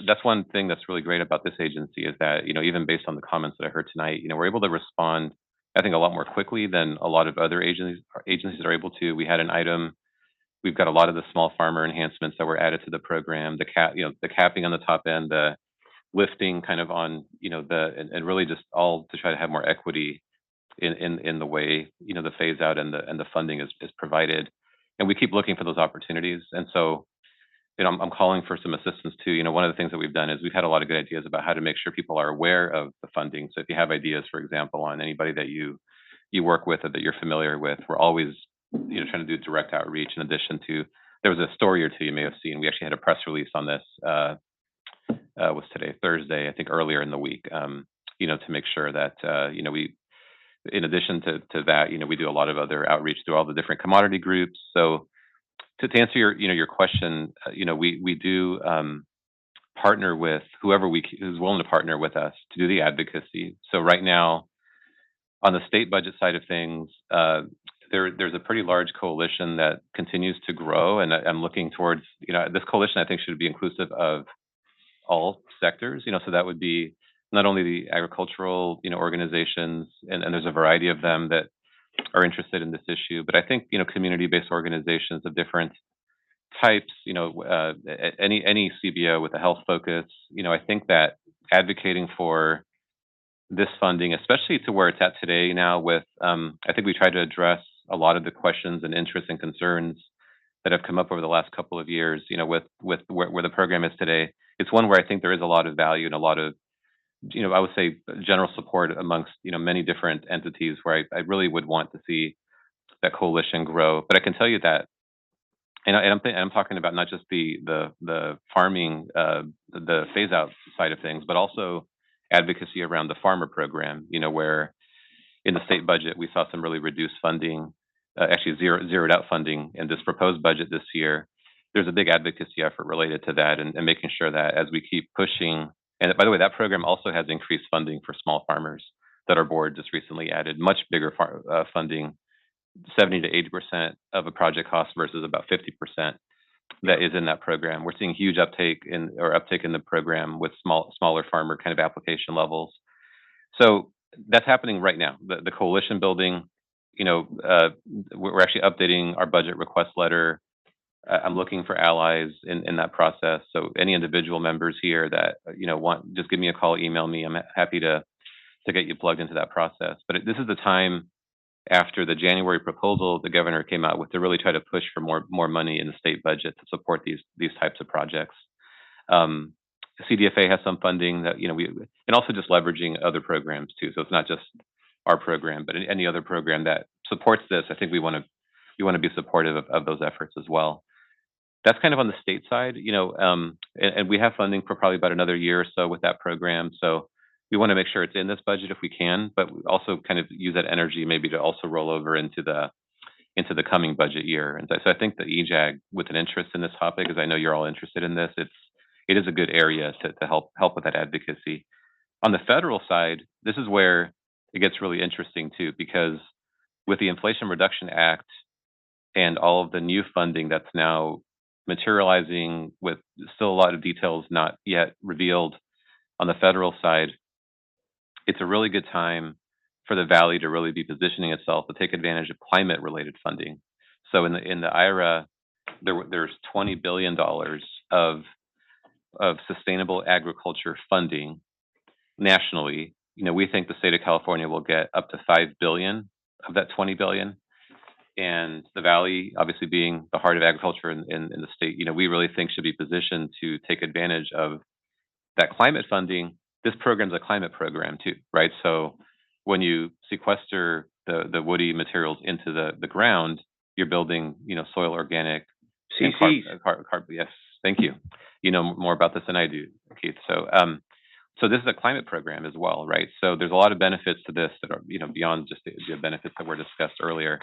Speaker 15: that's one thing that's really great about this agency is that, even based on the comments that I heard tonight, we're able to respond, I think, a lot more quickly than a lot of other agencies are able to. We had an item. We've got a lot of the small farmer enhancements that were added to the program, the capping on the top end, the lifting kind of on, and really just all to try to have more equity in the way, the phase out and the funding is provided. And we keep looking for those opportunities. And so, I'm calling for some assistance too. One of the things that we've done is we've had a lot of good ideas about how to make sure people are aware of the funding. So if you have ideas, for example, on anybody that you work with or that you're familiar with, we're always, trying to do direct outreach. In addition to, there was a story or two you may have seen. We actually had a press release on this. Was today Thursday? I think earlier in the week. To make sure that we, in addition to that, we do a lot of other outreach through all the different commodity groups. So to answer your question, we do partner with whoever who's willing to partner with us to do the advocacy. So right now, on the state budget side of things, there's a pretty large coalition that continues to grow, and I'm looking towards, this coalition I think should be inclusive of all sectors. So that would be not only the agricultural, organizations, and there's a variety of them that are interested in this issue, but I think, community-based organizations of different types, any CBO with a health focus, I think that advocating for this funding, especially to where it's at today now with, I think we tried to address a lot of the questions and interests and concerns that have come up over the last couple of years, with where the program is today. It's one where I think there is a lot of value and a lot of, I would say general support amongst, many different entities where I really would want to see that coalition grow. But I can tell you that, and I'm talking about not just the farming, the phase out side of things, but also advocacy around the farmer program, where in the state budget, we saw some really reduced funding, actually zeroed out funding in this proposed budget this year. There's a big advocacy effort related to that and making sure that as we keep pushing, and by the way, that program also has increased funding for small farmers that our board just recently added, much bigger funding, 70 to 80% of a project cost versus about 50% that is in that program. We're seeing huge uptake in the program with smaller farmer kind of application levels. So that's happening right now. The coalition building, we're actually updating our budget request letter. I'm looking for allies in that process. So any individual members here that, want, just give me a call, email me. I'm happy to get you plugged into that process. But this is the time after the January proposal the governor came out with to really try to push for more money in the state budget to support these types of projects. CDFA has some funding that, and also just leveraging other programs too. So it's not just our program, but any other program that supports this. I think we want to be supportive of those efforts as well. That's kind of on the state side, and we have funding for probably about another year or so with that program. So we want to make sure it's in this budget if we can, but we also kind of use that energy maybe to also roll over into the coming budget year. And so I think the EJAG, with an interest in this topic, because I know you're all interested in this, it is a good area to help with that advocacy. On the federal side, this is where it gets really interesting too, because with the Inflation Reduction Act and all of the new funding that's now materializing with still a lot of details not yet revealed on the federal side, it's a really good time for the Valley to really be positioning itself to take advantage of climate-related funding. So in the IRA, there's $20 billion of sustainable agriculture funding nationally. We think the state of California will get up to $5 billion of that $20 billion. And the Valley, obviously being the heart of agriculture in the state, we really think should be positioned to take advantage of that climate funding. This program's a climate program too, right? So when you sequester the woody materials into the ground, you're building, soil organic.
Speaker 6: CCs.
Speaker 15: Yes, thank you. You know more about this than I do, Keith. So, so this is a climate program as well, right? So there's a lot of benefits to this that are, beyond just the benefits that were discussed earlier.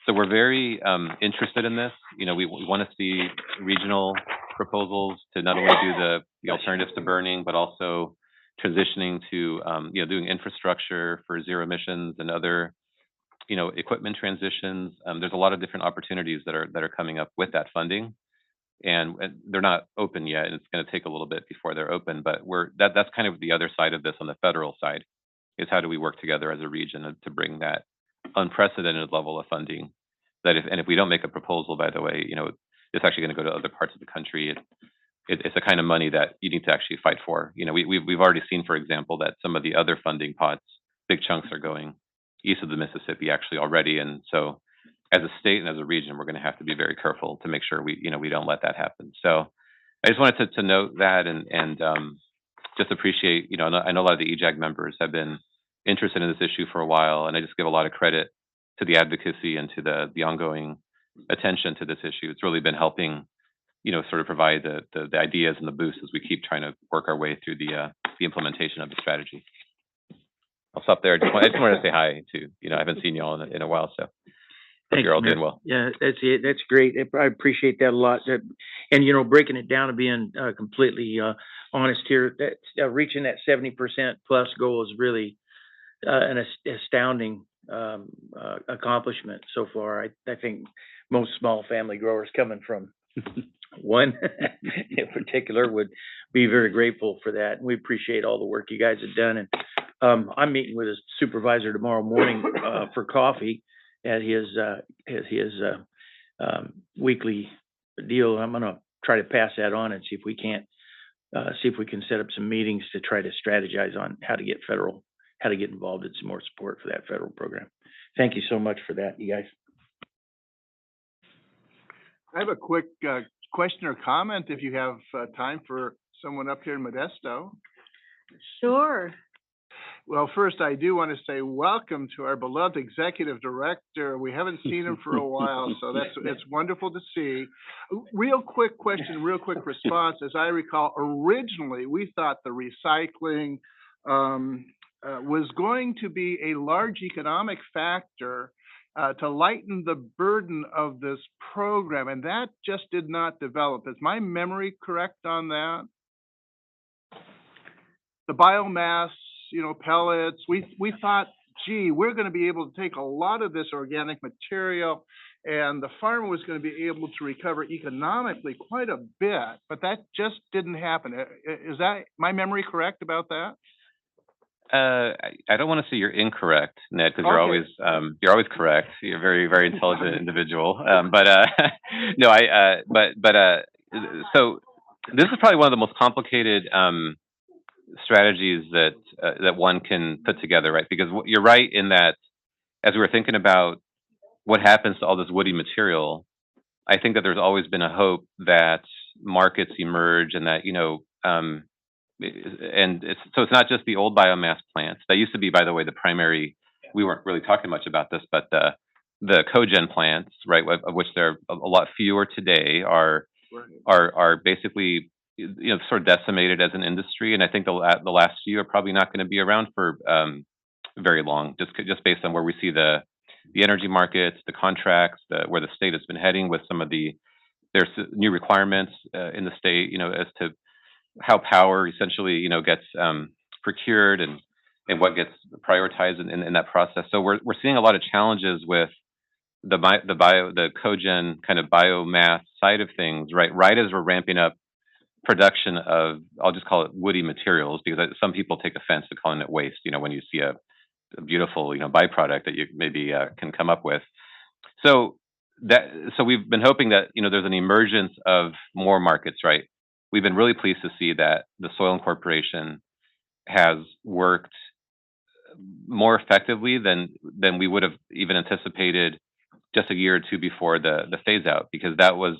Speaker 15: So we're very interested in this. We want to see regional proposals to not only do the alternatives to burning, but also transitioning to, doing infrastructure for zero emissions and other, equipment transitions. There's a lot of different opportunities that are coming up with that funding, and they're not open yet, and it's going to take a little bit before they're open. But that's kind of the other side of this on the federal side, is how do we work together as a region to bring that unprecedented level of funding that if we don't make a proposal, by the way, it's actually going to go to other parts of the country. It's the kind of money that you need to actually fight for. We've already seen, for example, that some of the other funding pots, big chunks are going east of the Mississippi actually already. And so as a state and as a region, we're going to have to be very careful to make sure we don't let that happen. So I just wanted to note that and just appreciate, I know a lot of the EJAG members have been interested in this issue for a while, and I just give a lot of credit to the advocacy and to the ongoing attention to this issue. It's really been helping, sort of provide the ideas and the boost as we keep trying to work our way through the implementation of the strategy. I'll stop there. I just wanted to say hi too. I haven't seen you all in a while, so hope you're all doing well.
Speaker 6: Yeah, that's it. That's great. I appreciate that a lot. And breaking it down and being completely honest here, that reaching that 70% plus goal is really an astounding accomplishment so far. I think most small family growers coming from one in particular would be very grateful for that. And we appreciate all the work you guys have done. And I'm meeting with a supervisor tomorrow morning for coffee at his weekly deal. I'm going to try to pass that on and see if we can set up some meetings to try to strategize on how to get federal how to get involved in some more support for that federal program. Thank you so much for that, you guys.
Speaker 9: I have a quick question or comment if you have time for someone up here in Modesto.
Speaker 1: Sure.
Speaker 9: Well, first, I do want to say welcome to our beloved executive director. We haven't seen him for a while, so it's wonderful to see. Real quick question, real quick response. As I recall, originally we thought the recycling was going to be a large economic factor to lighten the burden of this program, and that just did not develop. Is my memory correct on that? The biomass, pellets, we thought, gee, we're going to be able to take a lot of this organic material and the farmer was going to be able to recover economically quite a bit, but that just didn't happen. Is that my memory correct about that?
Speaker 15: I don't want to say you're incorrect, Ned, because you're always correct. You're a very, very intelligent individual. So this is probably one of the most complicated strategies that one can put together, right? Because you're right in that as we were thinking about what happens to all this woody material, I think that there's always been a hope that markets emerge and that, it's not just the old biomass plants. That used to be, by the way, the primary, we weren't really talking much about this, but the cogen plants, right, of which there are a lot fewer today, are basically sort of decimated as an industry, and I think the last few are probably not going to be around for very long, just based on where we see the energy markets, the contracts, where the state has been heading with some of there's new requirements in the state, as to how power essentially gets procured and what gets prioritized in that process. So we're seeing a lot of challenges with the cogen kind of biomass side of things, right as we're ramping up production of, I'll just call it woody materials, because some people take offense to calling it waste, when you see a beautiful, byproduct that you maybe can come up with. So we've been hoping that, there's an emergence of more markets, right? We've been really pleased to see that the Soil Incorporation has worked more effectively than we would have even anticipated just a year or two before the phase out, because there was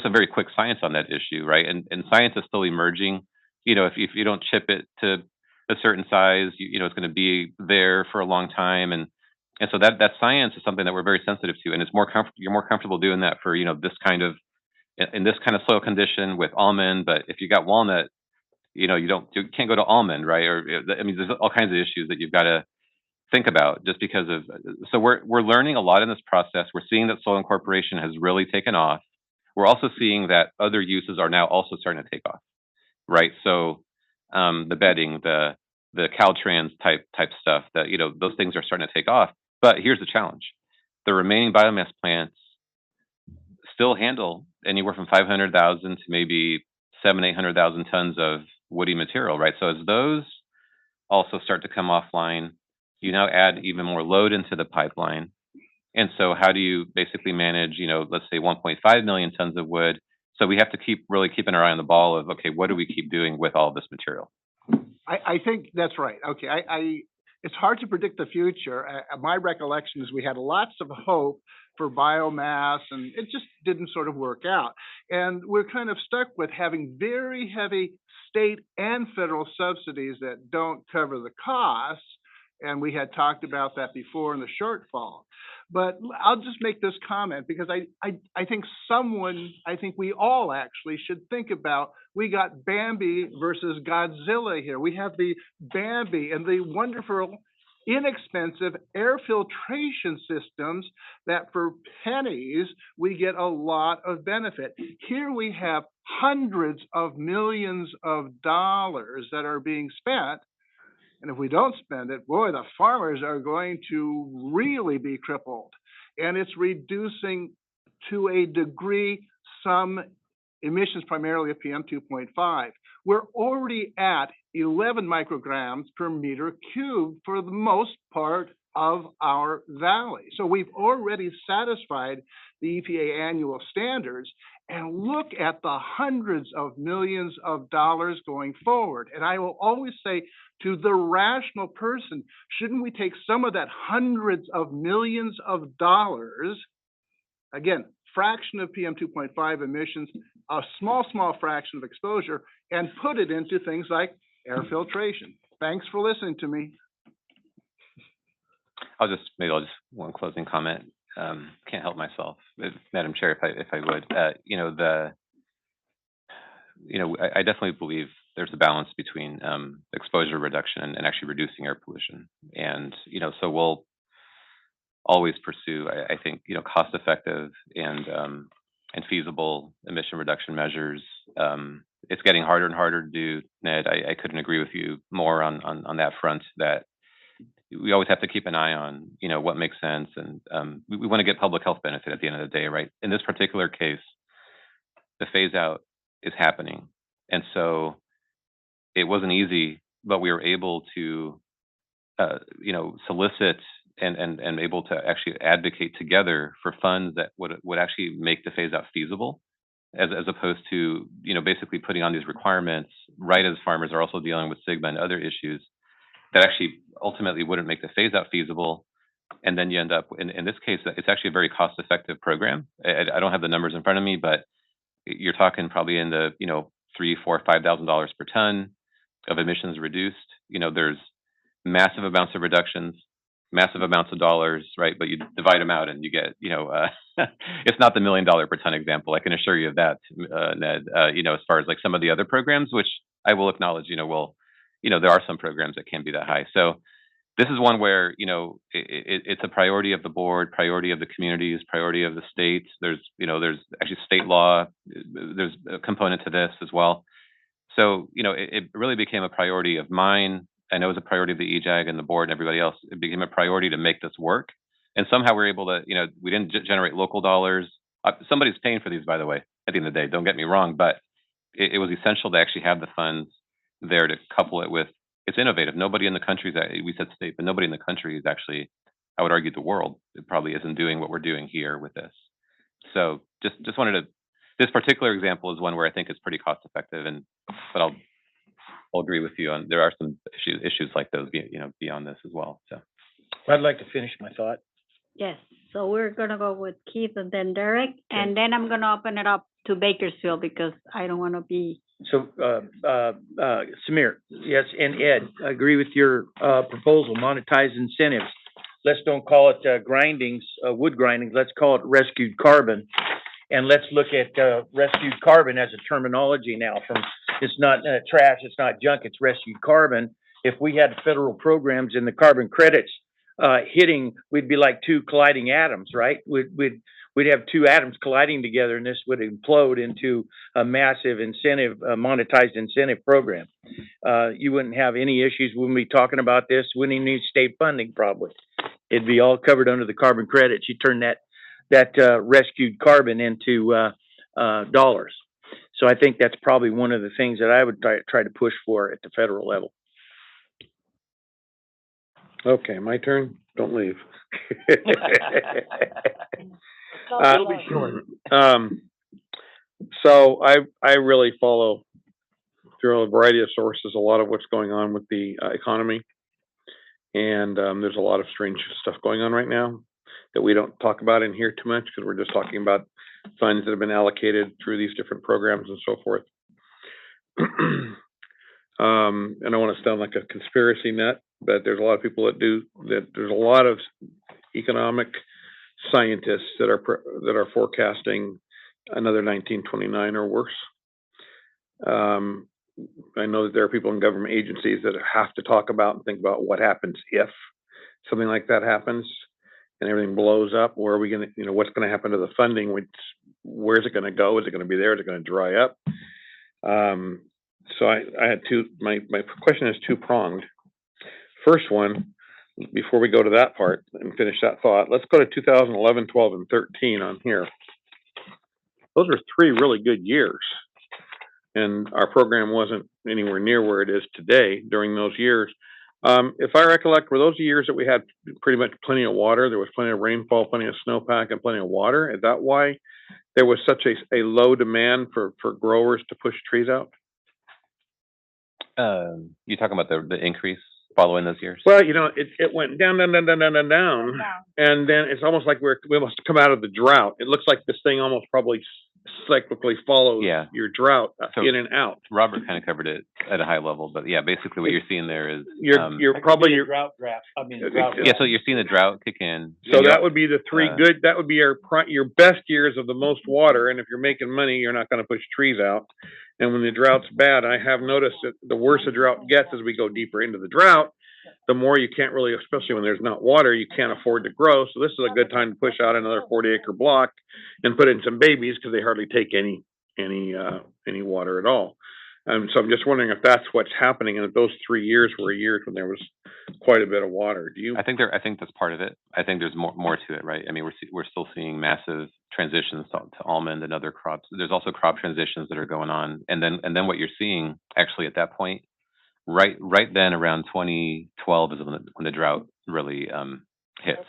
Speaker 15: some very quick science on that issue, right? And science is still emerging. If you don't chip it to a certain size, it's going to be there for a long time, and so that science is something that we're very sensitive to, and you're more comfortable doing that for this kind of in this kind of soil condition with almond. But if you got walnut, you can't go to almond, right? Or there's all kinds of issues that you've got to think about just because of. So we're learning a lot in this process. We're seeing that Soil Incorporation has really taken off. We're also seeing that other uses are now also starting to take off, right? So the bedding, the Caltrans type stuff, that those things are starting to take off. But here's the challenge: the remaining biomass plants still handle anywhere from 500,000 to maybe 700,000-800,000 tons of woody material, right? So as those also start to come offline, you now add even more load into the pipeline. And so how do you basically manage, let's say 1.5 million tons of wood? So we have to keep keeping our eye on the ball of, okay, what do we keep doing with all this material?
Speaker 9: I think that's right. Okay, it's hard to predict the future. My recollection is we had lots of hope for biomass, and it just didn't sort of work out. And we're kind of stuck with having very heavy state and federal subsidies that don't cover the costs. And we had talked about that before in the shortfall. But I'll just make this comment because I think we all actually should think about, we got Bambi versus Godzilla here. We have the Bambi and the wonderful, inexpensive air filtration systems that for pennies, we get a lot of benefit. Here we have hundreds of millions of dollars that are being spent. And if we don't spend it, boy, the farmers are going to really be crippled. And it's reducing to a degree some emissions, primarily of PM 2.5. We're already at 11 micrograms per meter cubed for the most part of our valley. So we've already satisfied the EPA annual standards. and look at the hundreds of millions of dollars going forward. And I will always say to the rational person, shouldn't we take some of that hundreds of millions of dollars, again, fraction of PM 2.5 emissions, a small fraction of exposure, and put it into things like air filtration? Thanks for listening to me.
Speaker 15: I'll just one closing comment. Can't help myself, Madam Chair, if I would. I definitely believe there's a balance between exposure reduction and actually reducing air pollution. And, so we'll always pursue, I think, cost-effective and feasible emission reduction measures. It's getting harder and harder to do, Ned. I couldn't agree with you more on that front, that we always have to keep an eye on, what makes sense. And we want to get public health benefit at the end of the day, right? In this particular case, the phase out is happening. And so it wasn't easy, but we were able to, solicit and able to actually advocate together for funds that would actually make the phase out feasible, as opposed to, basically putting on these requirements right as farmers are also dealing with SGMA and other issues that actually ultimately wouldn't make the phase out feasible. And then you end up, in this case, it's actually a very cost effective program. I don't have the numbers in front of me, but you're talking probably in the, $3,000, $4,000, $5,000 per ton of emissions reduced. There's massive amounts of reductions, massive amounts of dollars, right? But you divide them out and you get, it's not the $1 million per ton example. I can assure you of that, Ned. As far as like some of the other programs, which I will acknowledge, there are some programs that can be that high. So this is one where, it's a priority of the board, priority of the communities, priority of the states. There's actually state law. There's a component to this as well. So, it really became a priority of mine. I know it was a priority of the EJAG and the board and everybody else. It became a priority to make this work. And somehow we're able to, we didn't generate local dollars. Somebody's paying for these, by the way, at the end of the day. Don't get me wrong, but it was essential to actually have the funds there to couple it with. It's innovative. Nobody in the country we said state, but nobody in the country is actually, I would argue, the world. It probably isn't doing what we're doing here with this. So just wanted to. This particular example is one where I think it's pretty cost effective, but I'll agree with you on there are some issues like those, beyond this as well. So
Speaker 6: I'd like to finish my thought.
Speaker 1: Yes, so we're gonna go with Keith and then Derek, and then I'm gonna open it up to Bakersfield because I don't wanna be.
Speaker 6: So, Samir, yes, and Ed, I agree with your proposal, monetize incentives. Let's don't call it wood grindings, let's call it rescued carbon. And let's look at rescued carbon as a terminology now. It's not trash, it's not junk, it's rescued carbon. If we had federal programs in the carbon credits hitting, we'd be like two colliding atoms, right? We'd have two atoms colliding together, and this would implode into a massive incentive, monetized incentive program. You wouldn't have any issues. We wouldn't be talking about this. Wouldn't even need state funding, probably. It'd be all covered under the carbon credits. You turn that rescued carbon into dollars. So I think that's probably one of the things that I would try to push for at the federal level.
Speaker 3: Okay, my turn. Don't leave.
Speaker 6: It'll be short.
Speaker 3: So I really follow through a variety of sources a lot of what's going on with the economy, and there's a lot of strange stuff going on right now that we don't talk about in here too much because we're just talking about funds that have been allocated through these different programs and so forth. And I don't want to sound like a conspiracy nut, but there's a lot of people that do that. There's a lot of economic scientists that are forecasting another 1929 or worse. I know that there are people in government agencies that have to talk about and think about what happens if something like that happens and everything blows up. Where are we going to, what's going to happen to the funding? Where's it going to go? Is it going to be there? Is it going to dry up? So I had my question is two-pronged. First one, before we go to that part and finish that thought, let's go to 2011, 12, and 13 on here. Those are 3 really good years. And our program wasn't anywhere near where it is today during those years. If I recollect, were those years that we had pretty much plenty of water? There was plenty of rainfall, plenty of snowpack, and plenty of water. Is that why there was such a low demand for growers to push trees out?
Speaker 15: You talking about the increase following those years?
Speaker 3: Well, it went down, and then it's almost like we must come out of the drought. It looks like this thing almost probably cyclically follows your drought in and out.
Speaker 15: Robert kind of covered it at a high level, but yeah, basically what you're seeing there is
Speaker 3: you're probably your
Speaker 6: drought draft.
Speaker 15: yeah. So you're seeing the drought kick in.
Speaker 3: So that would be the three good. That would be your best years of the most water. And if you're making money, you're not going to push trees out. And when the drought's bad, I have noticed that the worse the drought gets as we go deeper into the drought, the more you can't really, especially when there's not water, you can't afford to grow. So this is a good time to push out another 40-acre block and put in some babies because they hardly take any water at all. So I'm just wondering if that's what's happening, and if those 3 years were years when there was quite a bit of water. Do you?
Speaker 15: I think that's part of it. I think there's more to it, right? I mean, we're still seeing massive transitions to almond and other crops. There's also crop transitions that are going on, and then what you're seeing actually at that point, right then around 2012 is when the drought really hits.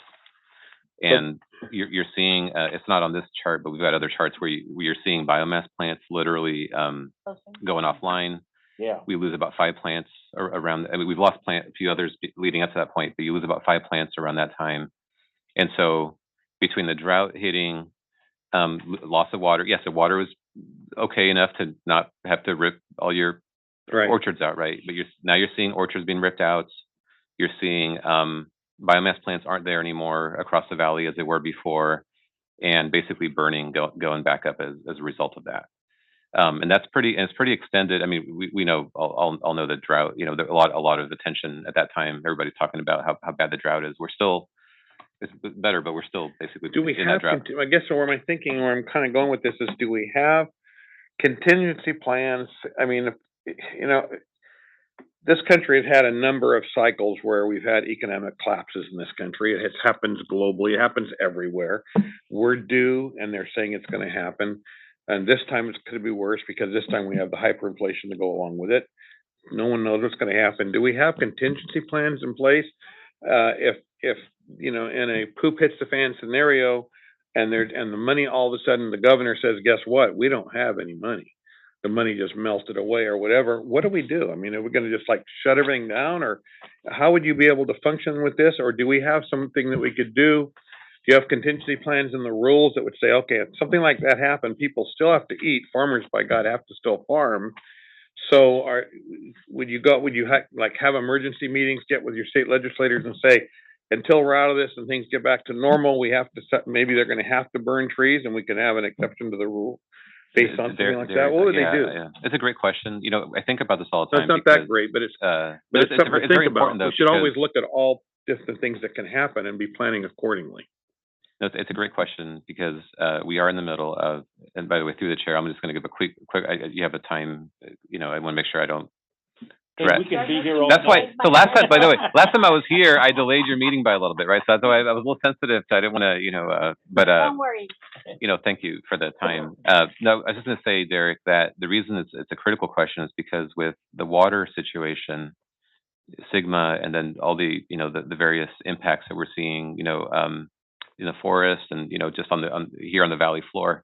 Speaker 15: And you're seeing, it's not on this chart, but we've got other charts where you're seeing biomass plants literally going offline.
Speaker 6: Yeah.
Speaker 15: We lose about 5 plants around. I mean, we've lost a few others leading up to that point, but you lose about 5 plants around that time. And so between the drought hitting, loss of water, yes, the water was okay enough to not have to rip all your orchards out, right? But now you're seeing orchards being ripped out. You're seeing biomass plants aren't there anymore across the valley as they were before, and basically burning going back up as a result of that. And it's pretty extended. I mean, we know all know the drought. You know, there a lot of attention at that time. Everybody's talking about how bad the drought is. It's better, but we're still basically in that drought.
Speaker 3: I guess where I'm kind of going with this is, do we have contingency plans? I mean, this country has had a number of cycles where we've had economic collapses in this country. It happens globally. It happens everywhere. We're due, and they're saying it's going to happen. And this time it's going to be worse because this time we have the hyperinflation to go along with it. No one knows what's going to happen. Do we have contingency plans in place? If in a poop hits the fan scenario, and the money all of a sudden the governor says, guess what? We don't have any money. The money just melted away or whatever. What do we do? I mean, are we going to just like shut everything down, or how would you be able to function with this? Or do we have something that we could do? Do you have contingency plans in the rules that would say, okay, if something like that happened, people still have to eat. Farmers, by God, have to still farm. So would you have emergency meetings, get with your state legislators and say, until we're out of this and things get back to normal, we have to maybe they're going to have to burn trees and we can have an exception to the rule based on something like that? What would they do?
Speaker 15: Yeah. It's a great question. You know, I think about this all the time.
Speaker 3: It's not that great, but it's something to think about. We should always look at all different things that can happen and be planning accordingly.
Speaker 15: No, it's a great question because we are in the middle of, and by the way, through the chair, I'm just going to give a quick. You have a time. I want to make sure I don't.
Speaker 6: We can be here all
Speaker 15: That's why.
Speaker 6: night.
Speaker 15: So last time, by the way, last time I was here, I delayed your meeting by a little bit, right? So that's why I was a little sensitive. So I didn't want to, but
Speaker 8: Don't worry.
Speaker 15: thank you for the time. No, I was just going to say, Derek, that the reason it's a critical question is because with the water situation, Sigma, and then all the the various impacts that we're seeing, in the forest and just here on the valley floor.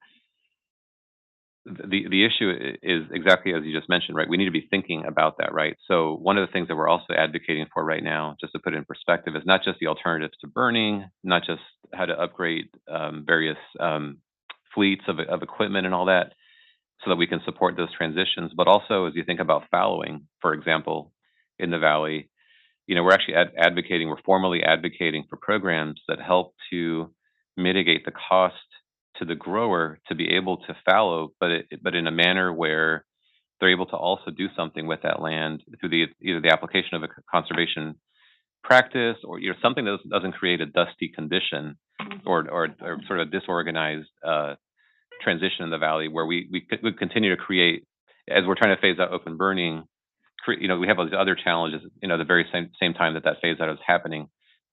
Speaker 15: The issue is exactly as you just mentioned, right? We need to be thinking about that, right? So one of the things that we're also advocating for right now, just to put it in perspective, is not just the alternatives to burning, not just how to upgrade various fleets of equipment and all that, so that we can support those transitions, but also as you think about fallowing, for example, in the valley, we're actually we're formally advocating for programs that help to mitigate the cost to the grower to be able to fallow, but in a manner where they're able to also do something with that land through either the application of a conservation practice or something that doesn't create a dusty condition or sort of a disorganized transition in the valley where we continue to create, as we're trying to phase out open burning. We have these other challenges. The very same time that phase out is happening.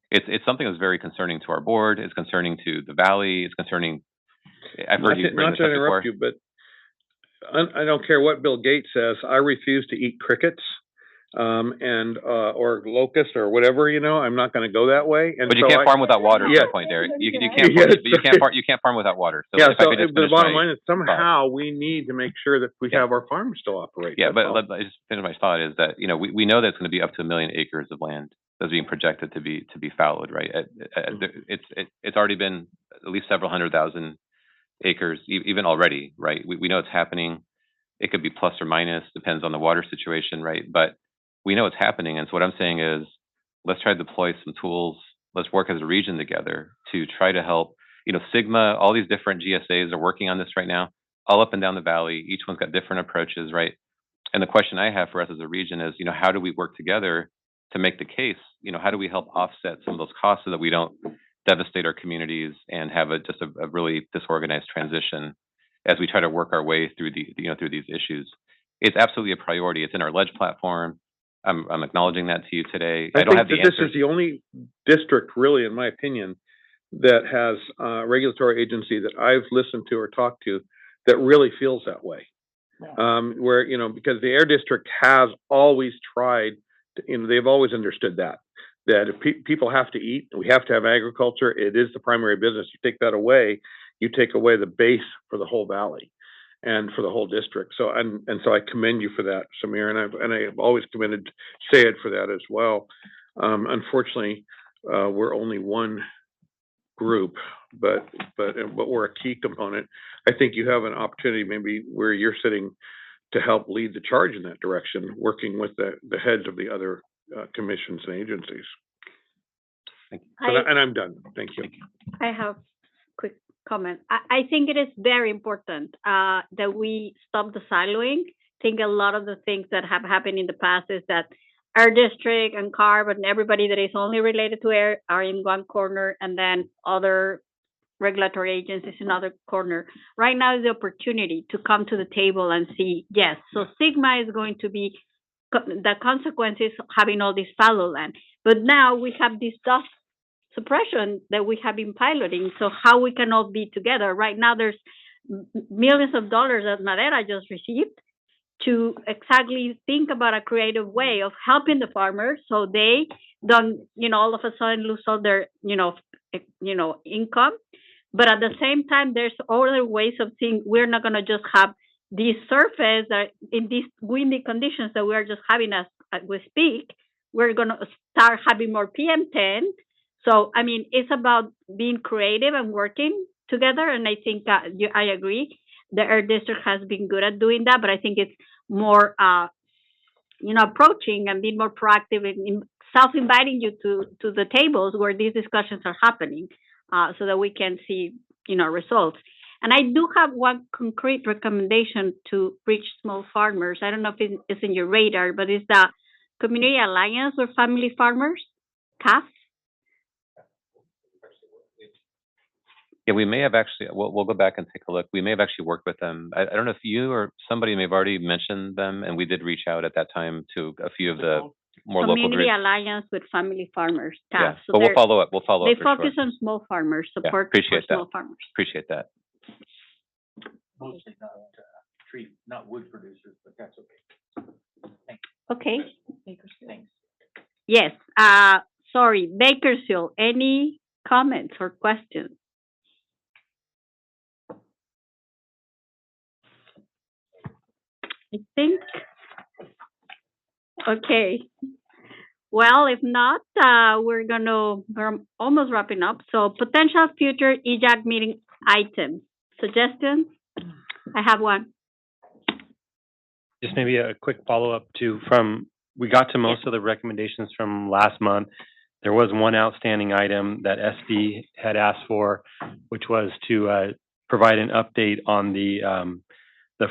Speaker 15: It's something that's very concerning to our board. It's concerning to the valley. It's concerning. I've heard you bring this up before. Not to interrupt
Speaker 3: you, but I don't care what Bill Gates says. I refuse to eat crickets, or locust or whatever, I'm not gonna go that way. And
Speaker 15: But you
Speaker 3: so
Speaker 15: can't farm without water,
Speaker 3: Yeah.
Speaker 15: to the point, Derek. You can't,
Speaker 3: Yes.
Speaker 15: but you can't farm without water. So
Speaker 3: Yeah,
Speaker 15: if I
Speaker 3: so
Speaker 15: could just
Speaker 3: the
Speaker 15: finish
Speaker 3: bottom
Speaker 15: my
Speaker 3: line is somehow we need to make sure that we have our farms still operate.
Speaker 15: Yeah,
Speaker 3: That's
Speaker 15: but
Speaker 3: all.
Speaker 15: let just finish my thought is that, we know that it's gonna be up to 1 million acres of land that's being projected to be fallowed, right? It's already been at least several 100,000 acres, even already, right? We know it's happening. It could be plus or minus, depends on the water situation, right? But we know it's happening, and so what I'm saying is, let's try to deploy some tools. Let's work as a region together to try to help. Sigma, all these different GSAs are working on this right now, all up and down the valley. Each one's got different approaches, right? And the question I have for us as a region is, how do we work together to make the case? How do we help offset some of those costs so that we don't devastate our communities and have just a really disorganized transition as we try to work our way through through these issues? It's absolutely a priority. It's in our ledge platform. I'm acknowledging that to you today. I don't
Speaker 3: think
Speaker 15: have the
Speaker 3: that this
Speaker 15: answers.
Speaker 3: is the only district, really, in my opinion, that has a regulatory agency that I've listened to or talked to that really feels that way. Where, because the air district has always tried, they've always understood that if people have to eat, we have to have agriculture. It is the primary business. You take that away, you take away the base for the whole valley and for the whole district. So, so I commend you for that, Samir, and I've always commended SAID for that as well. Unfortunately, we're only one group, but we're a key component. I think you have an opportunity, maybe where you're sitting, to help lead the charge in that direction, working with the heads of the other commissions and agencies. And I'm done. Thank you.
Speaker 1: I have a quick comment. I think it is very important that we stop the siloing. I think a lot of the things that have happened in the past is that our district and CARB and everybody that is only related to air are in one corner, and then other regulatory agencies in another corner. Right now is the opportunity to come to the table and see, yes, so Sigma is going to be the consequences of having all this fallow land. But now we have this dust suppression that we have been piloting. So how we can all be together. Right now there's millions of dollars that Madera just received to exactly think about a creative way of helping the farmers so they don't, all of a sudden lose all their, income. But at the same time, there's other ways of seeing we're not going to just have these surface that in these windy conditions that we are just having as we speak. We're going to start having more PM10. So, it's about being creative and working together. And I think I agree. The Air District has been good at doing that, but I think it's more, approaching and being more proactive in self-inviting you to the tables where these discussions are happening, so that we can see, results. And I do have one concrete recommendation to reach small farmers. I don't know if it's in your radar, but it's the Community Alliance for Family Farmers, CAF.
Speaker 15: Yeah, we may have actually, we'll go back and take a look. We may have actually worked with them. I don't know if you or somebody may have already mentioned them, and we did reach out at that time to a few of the more local groups.
Speaker 1: Community Alliance with Family Farmers, CAF.
Speaker 15: Yeah,
Speaker 1: So
Speaker 15: but we'll follow up.
Speaker 1: They focus on small farmers, support for small farmers.
Speaker 15: Appreciate that.
Speaker 6: Mostly not wood producers, but that's okay.
Speaker 1: Okay.
Speaker 6: Thanks.
Speaker 1: Yes. Sorry, Bakersfield. Any comments or questions? I think. Okay. Well, if not, we're almost wrapping up. So potential future EJAG meeting items. Suggestions? I have one.
Speaker 5: Just maybe a quick follow-up we got to most of the recommendations from last month. There was one outstanding item that SB had asked for, which was to provide an update on the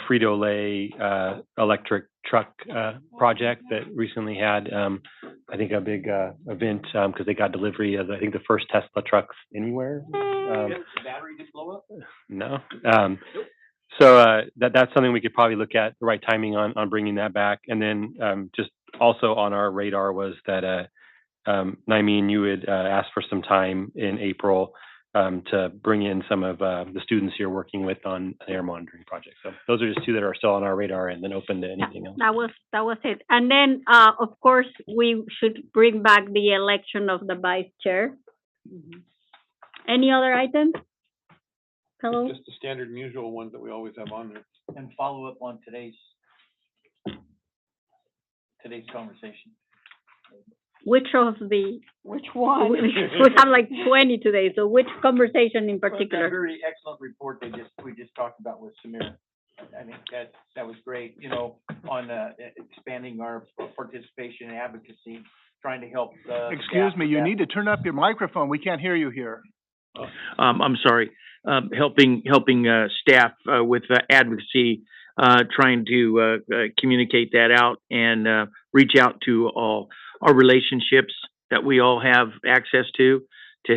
Speaker 5: Frito-Lay electric truck project that recently had, I think, a big event because they got delivery of, I think, the first Tesla trucks anywhere.
Speaker 6: The battery just blow up?
Speaker 5: No. So that's something we could probably look at the right timing on bringing that back. And then just also on our radar was that, Naimeen, you had asked for some time in April to bring in some of, the students here working with on an air monitoring project. So those are just two that are still on our radar and then open to anything else.
Speaker 1: That was it. And then, of course, we should bring back the election of the vice chair. Any other items? Hello?
Speaker 3: Just the standard and usual ones that we always have on there.
Speaker 6: And follow up on today's conversation.
Speaker 1: Which one? We have like 20 today, so which conversation in
Speaker 6: That
Speaker 1: particular?
Speaker 6: very excellent report we just talked about with Samir. I think that was great, on expanding our participation in advocacy, trying to help.
Speaker 9: Excuse me, you need to turn up your microphone. We can't hear you here.
Speaker 6: I'm sorry, helping staff with advocacy, trying to communicate that out and reach out to all our relationships that we all have access to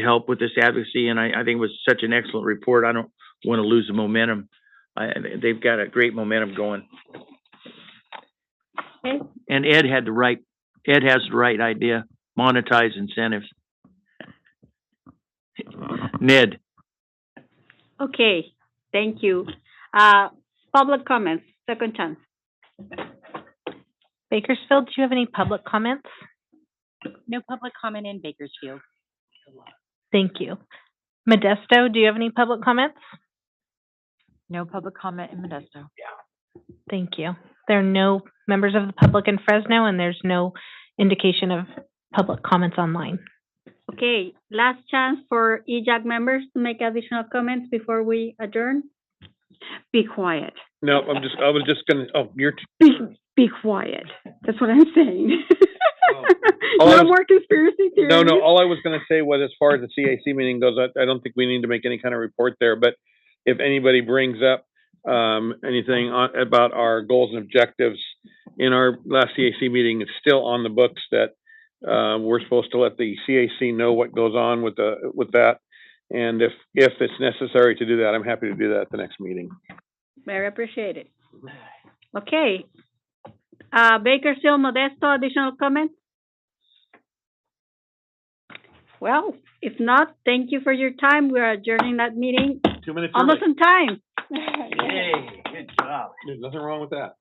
Speaker 6: help with this advocacy. And I think it was such an excellent report. I don't want to lose the momentum. They've got a great momentum going.
Speaker 1: Okay.
Speaker 6: And Ed has the right idea, monetize incentives. Ned.
Speaker 1: Okay, thank you. Public comments, second chance.
Speaker 2: Bakersfield, do you have any public comments?
Speaker 12: No public comment in Bakersfield.
Speaker 2: Thank you. Modesto, do you have any public comments?
Speaker 4: No public comment in Modesto.
Speaker 2: Thank you. There are no members of the public in Fresno, and there's no indication of public comments online.
Speaker 1: Okay, last chance for EJAG members to make additional comments before we adjourn.
Speaker 7: Be quiet.
Speaker 3: No, I was just gonna,
Speaker 7: Be quiet. That's what I'm saying.
Speaker 3: All I
Speaker 7: No
Speaker 3: was-
Speaker 7: more conspiracy theories.
Speaker 3: No, all I was gonna say was, as far as the CAC meeting goes, I don't think we need to make any kind of report there, but if anybody brings up, anything about our goals and objectives in our last CAC meeting, it's still on the books that, we're supposed to let the CAC know what goes on with that. And if it's necessary to do that, I'm happy to do that at the next meeting.
Speaker 1: Very appreciated. Okay. Bakersfield, Modesto, additional comments? Well, if not, thank you for your time. We are adjourning that meeting
Speaker 3: 2 minutes
Speaker 1: almost
Speaker 3: early.
Speaker 1: on time.
Speaker 6: Yay, good job.
Speaker 3: There's nothing wrong with that.